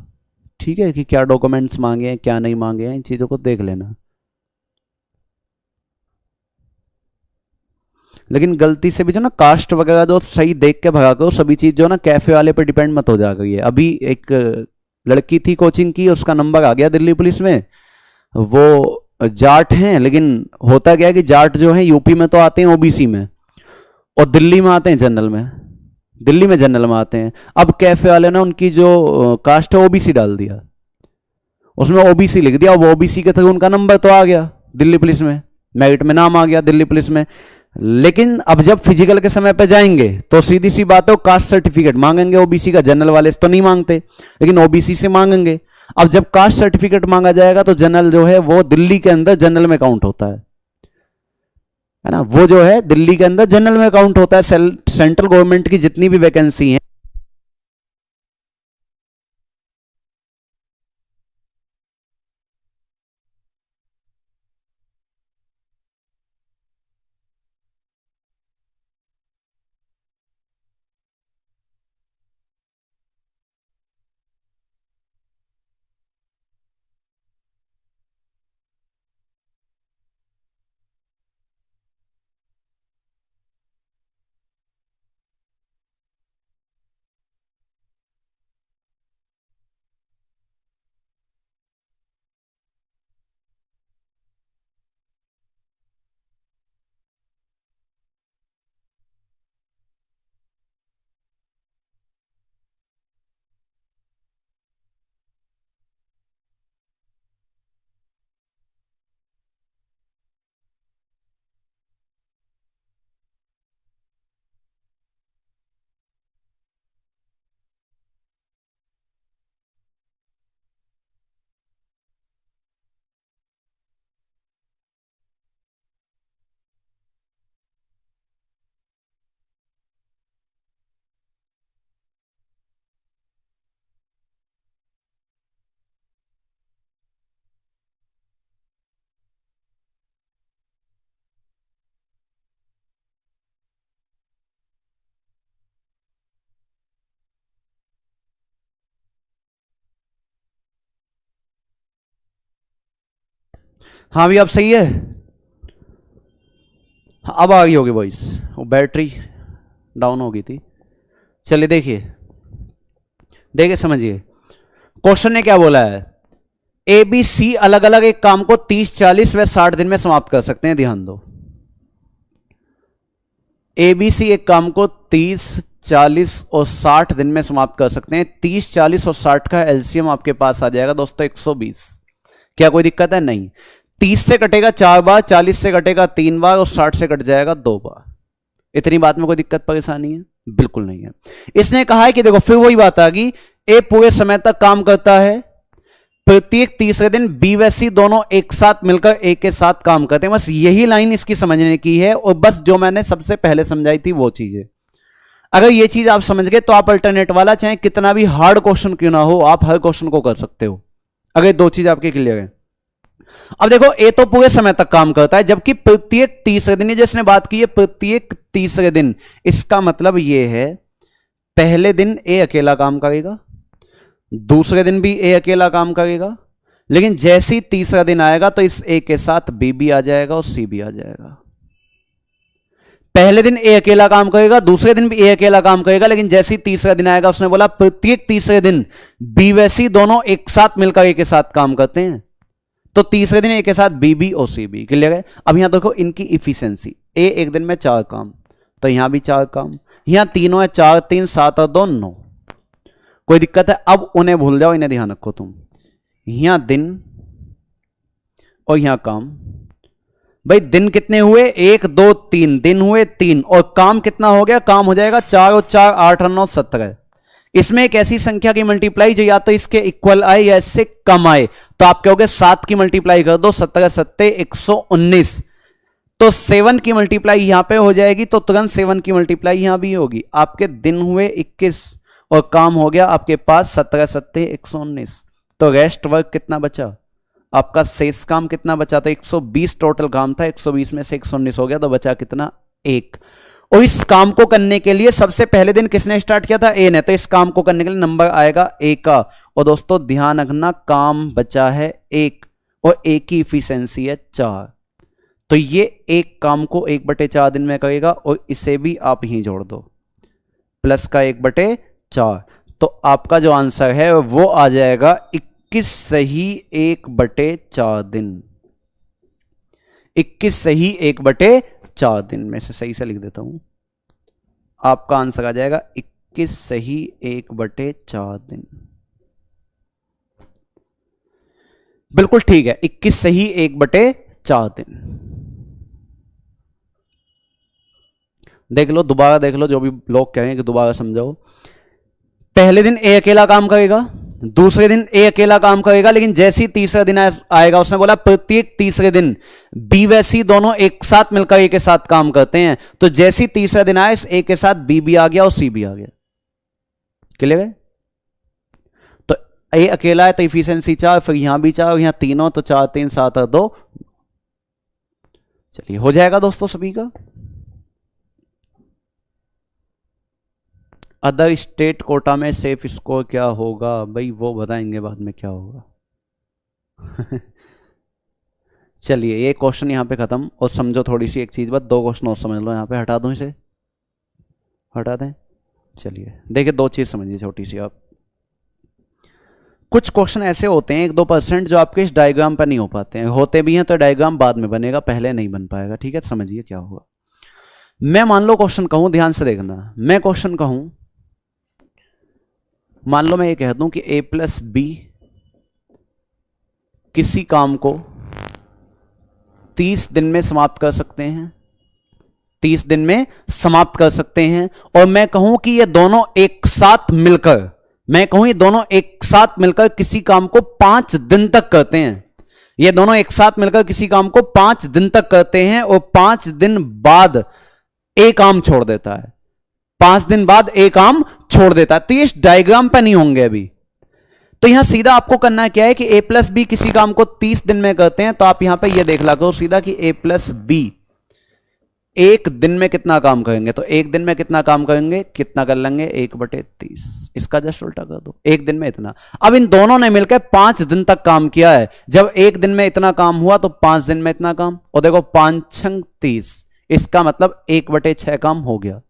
ठीक है, कि क्या डॉक्यूमेंट्स मांगे हैं क्या नहीं मांगे हैं, इन चीज़ों को देख लेना। लेकिन गलती से भी जो ना कास्ट वगैरह जो सही देख के भगा करो, सभी चीज़ जो ना कैफे वाले पे डिपेंड मत हो जा रही है। अभी एक लड़की थी कोचिंग की, उसका नंबर आ गया दिल्ली पुलिस में। वो जाट हैं, लेकिन होता क्या है कि जाट जो है यूपी में तो आते हैं ओबीसी में, और दिल्ली में आते हैं जनरल में। दिल्ली में जनरल में आते हैं। अब कैफे वाले ने उनकी जो कास्ट है ओबीसी डाल दिया, उसमें ओबीसी लिख दिया। अब ओबीसी के थ्रू उनका नंबर तो आ गया दिल्ली पुलिस में, मेरिट में नाम आ गया दिल्ली पुलिस में। लेकिन अब जब फिजिकल के समय पे जाएंगे तो सीधी सी बात है, कास्ट सर्टिफिकेट मांगेंगे ओबीसी का। जनरल वाले तो नहीं मांगते, लेकिन ओबीसी से मांगेंगे। अब जब कास्ट सर्टिफिकेट मांगा जाएगा तो जनरल जो है वो दिल्ली के अंदर जनरल में काउंट होता है ना। वो जो है दिल्ली के अंदर जनरल में काउंट होता है। सेंट्रल गवर्नमेंट की जितनी भी वैकेंसी है, हाँ भी अब सही है, अब आ गई होगी वॉइस, वो बैटरी डाउन हो गई थी। चलिए देखिए देखिए समझिए, क्वेश्चन ने क्या बोला है, ए बी सी अलग अलग एक काम को 30, 40 व 60 दिन में समाप्त कर सकते हैं। ध्यान दो, ए बी सी एक काम को 30, 40 और 60 दिन में समाप्त कर सकते हैं। 30, 40 और 60 का एलसीएम आपके पास आ जाएगा दोस्तों 120। क्या कोई दिक्कत है? नहीं। 30 से कटेगा 4 बार, 40 से कटेगा 3 बार और 60 से कट जाएगा 2 बार। इतनी बात में कोई दिक्कत परेशानी है? बिल्कुल नहीं है। इसने कहा है कि देखो फिर वही बात आ गई, ए पूरे समय तक काम करता है, प्रत्येक तीसरे दिन बी व सी दोनों एक साथ मिलकर ए के साथ काम करते हैं। बस यही लाइन इसकी समझने की है, और बस जो मैंने सबसे पहले समझाई थी वो चीज है। अगर ये चीज आप समझ गए तो आप अल्टरनेट वाला चाहे कितना भी हार्ड क्वेश्चन क्यों ना हो, आप हर क्वेश्चन को कर सकते हो, अगर दो चीज आपके क्लियर है। अब देखो ए तो पूरे समय तक काम करता है, जबकि प्रत्येक तीसरे दिन, जिसने बात की है प्रत्येक तीसरे दिन, इसका मतलब यह है पहले दिन ए अकेला काम करेगा, दूसरे दिन भी ए अकेला काम करेगा, लेकिन जैसे ही तीसरा दिन आएगा तो इस ए के साथ बी भी आ जाएगा और सी भी आ जाएगा। पहले दिन ए अकेला काम करेगा, दूसरे दिन भी ए अकेला काम करेगा, लेकिन जैसे ही तीसरा दिन आएगा, उसने बोला प्रत्येक तीसरे दिन बी व सी दोनों एक साथ मिलकर ए के साथ काम करते हैं, तो तीसरे दिन ए के साथ बी बी और सी बी। क्लियर है? अब यहां देखो इनकी इफिशिएंसी, ए एक दिन में 4 काम, तो यहां भी 4 काम, यहां तीनों है 4, 3, 7 और 2, 9। कोई दिक्कत है? अब उन्हें भूल जाओ, इन्हें ध्यान रखो तुम। यहां दिन और यहां काम। भाई दिन कितने हुए? 1, 2, 3 दिन हुए 3, और काम कितना हो गया? काम हो जाएगा 4 और 4 8 और 9 17। इसमें एक ऐसी संख्या की मल्टीप्लाई जो या तो इसके इक्वल आए या इससे कम आए, तो आप कहोगे 7 की मल्टीप्लाई कर दो, 17 7 119, तो 7 की मल्टीप्लाई यहां पे हो जाएगी, तो तुरंत 7 की मल्टीप्लाई यहां भी होगी। आपके दिन हुए 21 और काम हो गया आपके पास 17 7 119, तो रेस्ट वर्क कितना बचा? आपका शेष काम कितना बचा? तो 120 टोटल काम था, 120 में से 119 हो गया, तो बचा कितना? 1। और इस काम को करने के लिए सबसे पहले दिन किसने स्टार्ट किया था? ए ने, तो इस काम को करने के लिए नंबर आएगा ए का। और दोस्तों ध्यान रखना, काम बचा है 1 और ए की इफिशिएंसी है 4, तो ये एक काम को 1/4 दिन में करेगा, और इसे भी आप यहीं जोड़ दो, प्लस का 1/4, तो आपका जो आंसर है वो आ जाएगा 21 सही 1/4 दिन। 21 सही 1/4 दिन में से सही से लिख देता हूं, आपका आंसर आ जाएगा 21 सही 1/4 दिन। बिल्कुल ठीक है, 21 सही 1/4 दिन। देख लो, दोबारा देख लो, जो भी लोग कहेंगे कि दोबारा समझाओ। पहले दिन ए अकेला काम करेगा, दूसरे दिन ए अकेला काम करेगा, लेकिन जैसे ही तीसरा दिन आएगा, उसने बोला प्रत्येक तीसरे दिन बी व सी दोनों एक साथ मिलकर ए के साथ काम करते हैं, तो जैसे ही तीसरा दिन आया, इस ए के साथ बी भी आ गया और सी भी आ गया। क्लियर है? तो ए अकेला है तो इफिशिएंसी 4, फिर यहां भी 4 और यहां तीनों, तो 4 3 7 और 2। चलिए हो जाएगा दोस्तों सभी का। अदर स्टेट कोटा में सेफ स्कोर क्या होगा? भाई वो बताएंगे बाद में क्या होगा। चलिए ये क्वेश्चन यहां पे खत्म, और समझो थोड़ी सी एक चीज बात, 2 क्वेश्चन और समझ लो। यहां पे हटा दूं, इसे हटा दें। चलिए देखिए 2 चीज समझिए छोटी सी आप। कुछ क्वेश्चन ऐसे होते हैं 1-2% जो आपके इस डायग्राम पर नहीं हो पाते हैं, होते भी हैं तो डायग्राम बाद में बनेगा, पहले नहीं बन पाएगा। ठीक है, समझिए क्या होगा। मैं मान लो क्वेश्चन कहूं, ध्यान से देखना, मैं क्वेश्चन कहूं, मान लो मैं ये कह दूं कि a + b किसी काम को 30 दिन में समाप्त कर सकते हैं, 30 दिन में समाप्त कर सकते हैं, और मैं कहूं कि ये दोनों एक साथ मिलकर, मैं कहूं ये दोनों एक साथ मिलकर किसी काम को 5 दिन तक करते हैं, ये दोनों एक साथ मिलकर किसी काम को 5 दिन तक करते हैं, और 5 दिन बाद एक काम छोड़ देता है, 5 दिन बाद एक काम छोड़ देता है, तो ये इस डायग्राम पर नहीं होंगे अभी। तो यहां सीधा आपको करना क्या है कि a + b किसी काम को 30 दिन में करते हैं, तो आप यहां पे ये देख ला करो सीधा कि a + b एक दिन में कितना काम करेंगे, तो एक दिन में कितना काम करेंगे, कितना कर लेंगे, 1/30। इसका जस्ट उल्टा कर दो, एक दिन में इतना। अब इन दोनों ने मिलकर 5 दिन तक काम किया है। जब एक दिन में इतना काम हुआ तो 5 दिन में इतना काम, और देखो 5 छंग 30, इसका मतलब 1/6 काम हो गया।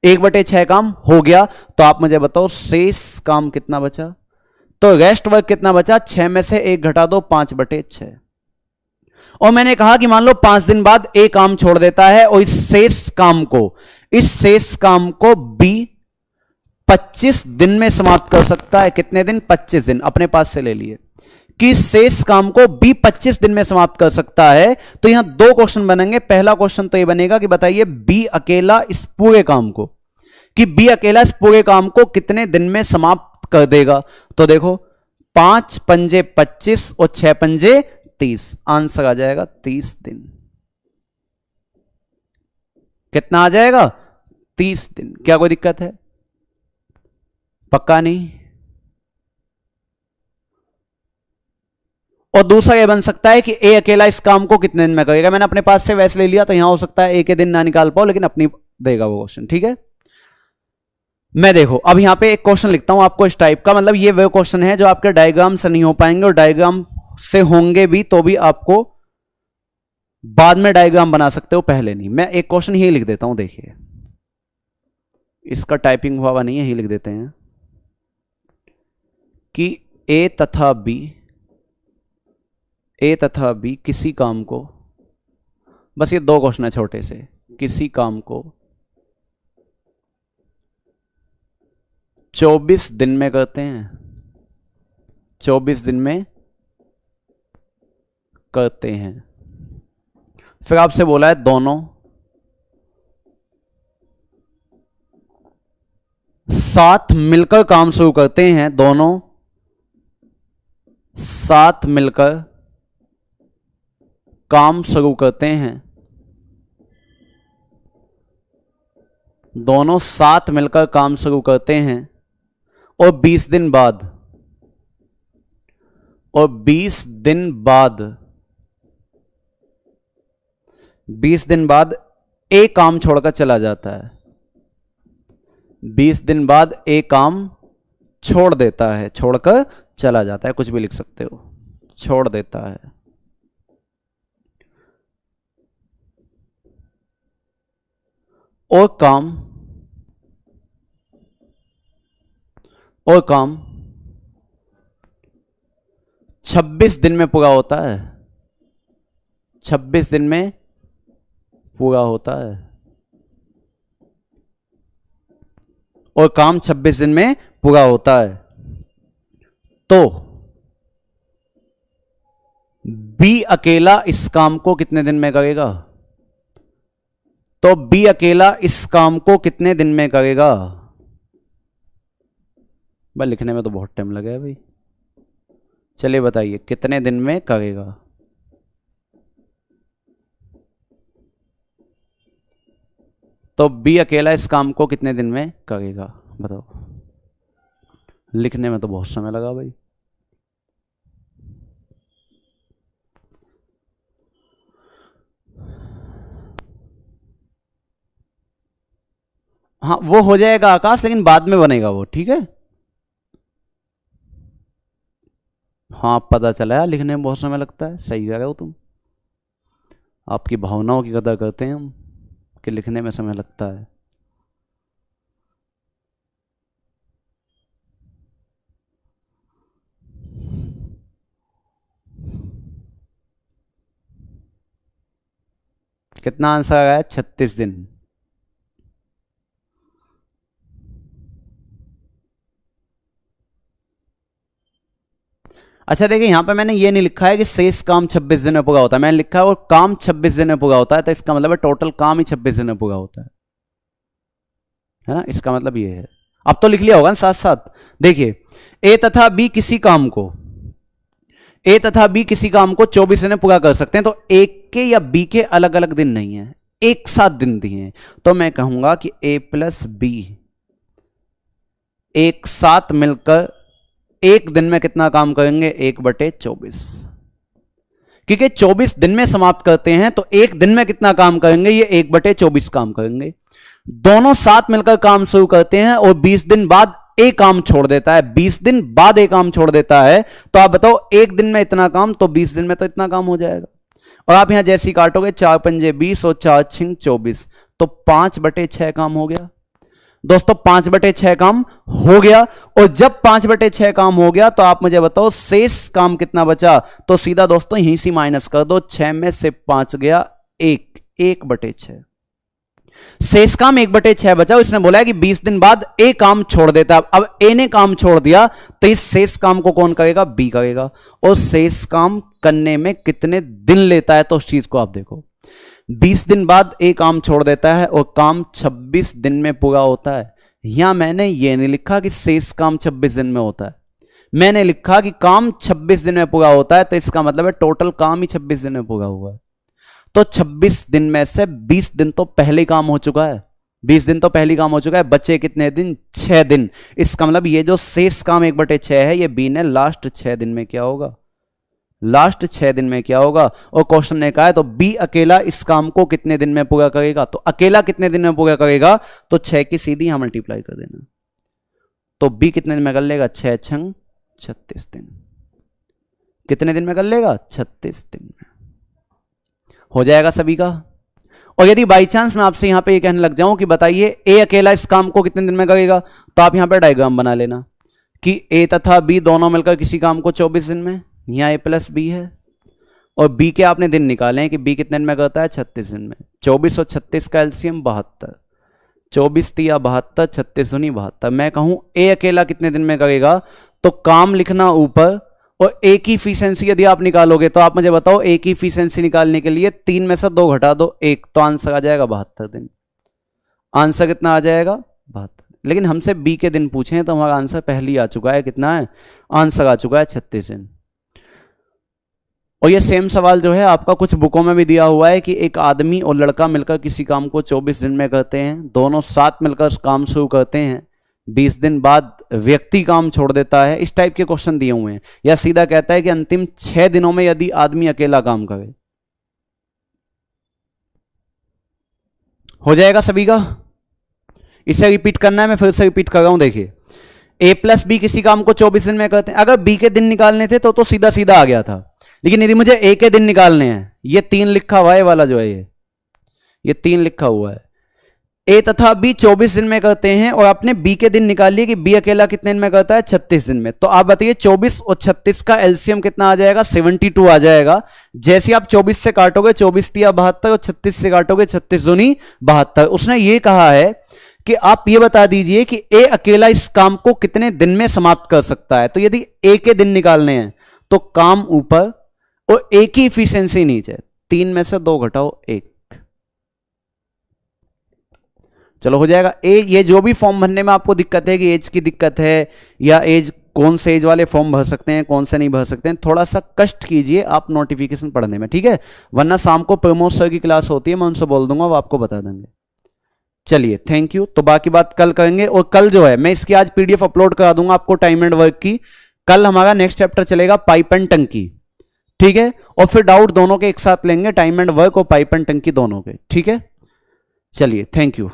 1/6 काम हो गया, तो आप मुझे बताओ शेष काम कितना बचा। तो रेस्ट वर्क कितना बचा, 6 में से 1 घटा दो, 5/6। और मैंने कहा कि मान लो 5 दिन बाद ए काम छोड़ देता है, और इस शेष काम को बी 25 दिन में समाप्त कर सकता है। कितने दिन, 25 दिन, अपने पास से ले लिए कि शेष काम को बी 25 दिन में समाप्त कर सकता है। तो यहां 2 क्वेश्चन बनेंगे। पहला क्वेश्चन तो यह बनेगा कि बताइए बी अकेला इस पूरे काम को कितने दिन में समाप्त कर देगा। तो देखो 5 पंजे 25 और 6 पंजे 30, आंसर आ जाएगा 30 दिन। कितना आ जाएगा, 30 दिन। क्या कोई दिक्कत है, पक्का नहीं। और दूसरा यह बन सकता है कि ए अकेला इस काम को कितने दिन में करेगा। मैंने अपने पास से वैसे ले लिया, तो यहां हो सकता है ए के दिन ना निकाल पाओ, लेकिन अपनी देगा वो क्वेश्चन, ठीक है। मैं देखो अब यहां पे एक क्वेश्चन लिखता हूं आपको इस टाइप का, मतलब ये वो क्वेश्चन है जो आपके डायग्राम से नहीं हो पाएंगे, और डायग्राम से होंगे भी तो भी आपको बाद में डायग्राम बना सकते हो, पहले नहीं। मैं एक क्वेश्चन ही लिख देता हूं, देखिए इसका टाइपिंग हुआ नहीं है, ही लिख देते हैं कि ए तथा बी किसी काम को, बस ये 2 क्वेश्चन है छोटे से, किसी काम को 24 दिन में करते हैं, 24 दिन में करते हैं। फिर आपसे बोला है दोनों साथ मिलकर काम शुरू करते हैं, दोनों साथ मिलकर काम शुरू करते हैं, दोनों साथ मिलकर काम शुरू करते हैं, और 20 दिन बाद एक काम छोड़कर चला जाता है। 20 दिन बाद एक काम छोड़ देता है, छोड़कर चला जाता है, कुछ भी लिख सकते हो, छोड़ देता है। और काम 26 दिन में पूरा होता है, 26 दिन में पूरा होता है, और काम 26 दिन में पूरा होता है। तो बी अकेला इस काम को कितने दिन में करेगा, तो बी अकेला इस काम को कितने दिन में करेगा। भाई लिखने में तो बहुत टाइम लगेगा भाई, चलिए बताइए कितने दिन में करेगा। तो बी अकेला इस काम को कितने दिन में करेगा, बताओ। लिखने में तो बहुत समय लगा भाई। हाँ वो हो जाएगा आकाश, लेकिन बाद में बनेगा वो, ठीक है। हाँ पता चला है, लिखने में बहुत समय लगता है, सही कह रहे हो तुम। आपकी भावनाओं की कदर करते हैं हम कि लिखने में समय लगता है। कितना आंसर आया है, 36 दिन। अच्छा देखिए यहां पे मैंने ये नहीं लिखा है कि शेष काम 26 दिन में पूरा होता है, मैंने लिखा है और काम 26 दिन में पूरा होता है, तो इसका मतलब है टोटल काम ही 26 दिन में पूरा होता है ना। इसका मतलब ये है, अब तो लिख लिया होगा ना साथ साथ। देखिए ए तथा बी किसी काम को 24 दिन में पूरा कर सकते हैं, तो ए के या बी के अलग अलग दिन नहीं है, एक साथ दिन दिए हैं। तो मैं कहूंगा कि ए प्लस बी एक साथ मिलकर एक दिन में कितना काम करेंगे, 1/24। क्योंकि 24 दिन में समाप्त करते हैं तो एक दिन में कितना काम करेंगे, ये 1/24 काम करेंगे। दोनों साथ मिलकर काम शुरू करते हैं और 20 दिन बाद एक काम छोड़ देता है, 20 दिन बाद एक काम छोड़ देता है, तो आप बताओ एक दिन में इतना काम, तो 20 दिन में तो इतना काम हो जाएगा। और आप यहां जैसे ही काटोगे 4 पंजे 20 और 4 छिंग 24, तो 5/6 काम हो गया दोस्तों, 5/6 काम हो गया। और जब 5/6 काम हो गया तो आप मुझे बताओ शेष काम कितना बचा, तो सीधा दोस्तों यहीं से माइनस कर दो, 6 में से 5 गया 1/6। शेष काम 1/6 बचा। इसने बोला है कि 20 दिन बाद ए काम छोड़ देता है। अब ए ने काम छोड़ दिया तो इस शेष काम को कौन करेगा, बी करेगा। और शेष काम करने में कितने दिन लेता है, तो उस चीज को आप देखो। 20 दिन बाद ए काम छोड़ देता है और काम 26 दिन में पूरा होता है। यहां मैंने ये नहीं लिखा कि शेष काम 26 दिन में होता है, मैंने लिखा कि काम 26 दिन में पूरा होता है, तो इसका मतलब है टोटल काम ही 26 दिन में पूरा हुआ है। तो 26 दिन में से 20 दिन तो पहले काम हो चुका है, 20 दिन तो पहले काम हो चुका है। बचे कितने दिन, 6 दिन। इसका मतलब ये जो शेष काम 1/6 है, ये बी ने लास्ट 6 दिन में क्या होगा, लास्ट 6 दिन में क्या होगा। और क्वेश्चन ने कहा है तो बी अकेला इस काम को कितने दिन में पूरा करेगा, तो अकेला कितने दिन में पूरा करेगा, तो 6 की सीधी यहां मल्टीप्लाई कर देना। तो बी कितने दिन में कर लेगा, 6 छंग 36 दिन। कितने दिन में कर लेगा, 36 दिन में हो जाएगा सभी का। और यदि बाई चांस मैं आपसे यहां पे ये कहने लग जाऊं कि बताइए ए अकेला इस काम को कितने दिन में करेगा, तो आप यहां पे डायग्राम बना लेना कि ए तथा बी दोनों मिलकर किसी काम को 24 दिन में, यहां ए प्लस बी है, और बी के आपने दिन निकाले हैं कि बी कितने दिन में करता है, 36 दिन में। 24 और 36 का एलसीएम 72, 24 तिया 72, 36 दूनी 72। मैं कहूं ए अकेला कितने दिन में करेगा, तो काम लिखना ऊपर, और ए की इफिशिएंसी यदि आप निकालोगे तो आप मुझे बताओ ए की इफिशिएंसी निकालने के लिए 3 में से 2 घटा दो 1, तो आंसर आ जाएगा 72 दिन। आंसर कितना आ जाएगा, 72। लेकिन हमसे बी के दिन पूछे तो हमारा आंसर पहले ही आ चुका है, कितना है, आंसर आ चुका है 36 दिन। और ये सेम सवाल जो है आपका कुछ बुकों में भी दिया हुआ है कि एक आदमी और लड़का मिलकर किसी काम को 24 दिन में करते हैं, दोनों साथ मिलकर उस काम शुरू करते हैं, 20 दिन बाद व्यक्ति काम छोड़ देता है। इस टाइप के क्वेश्चन दिए हुए हैं। या सीधा कहता है कि अंतिम 6 दिनों में यदि आदमी अकेला काम करे, हो जाएगा सभी का। इसे रिपीट करना है, मैं फिर से रिपीट कर रहा हूं। देखिए ए प्लस बी किसी काम को 24 दिन में करते हैं। अगर बी के दिन निकालने थे तो सीधा सीधा आ गया था, लेकिन यदि मुझे ए के दिन निकालने हैं, ये 3 लिखा हुआ है वाला जो है, ये 3 लिखा हुआ है। ए तथा बी 24 दिन में करते हैं और आपने बी के दिन निकाल लिए कि बी अकेला कितने दिन में करता है, 36 दिन में। तो आप बताइए 24 और 36 का एलसीएम कितना आ जाएगा, 72 आ जाएगा। जैसे आप 24 से काटोगे 24 तिया 72 और 36 से काटोगे 36 दूनी 72। उसने ये कहा है कि आप ये बता दीजिए कि ए अकेला इस काम को कितने दिन में समाप्त कर सकता है। तो यदि ए के दिन निकालने हैं तो काम ऊपर और ए की इफिशियंसी नीचे, 3 में से 2 घटाओ 1, चलो हो जाएगा। ये जो भी फॉर्म भरने में आपको दिक्कत है कि एज की दिक्कत है या एज कौन से एज वाले फॉर्म भर सकते हैं कौन से नहीं भर सकते हैं, थोड़ा सा कष्ट कीजिए आप नोटिफिकेशन पढ़ने में, ठीक है। वरना शाम को प्रमोद सर की क्लास होती है, मैं उनसे बोल दूंगा, वो आपको बता देंगे। चलिए थैंक यू। तो बाकी बात कल करेंगे। और कल जो है मैं इसकी आज पीडीएफ अपलोड करा दूंगा आपको टाइम एंड वर्क की। कल हमारा नेक्स्ट चैप्टर चलेगा पाइप एंड टंकी, ठीक है। और फिर डाउट दोनों के एक साथ लेंगे, टाइम एंड वर्क और पाइप एंड टंकी दोनों के, ठीक है। चलिए थैंक यू।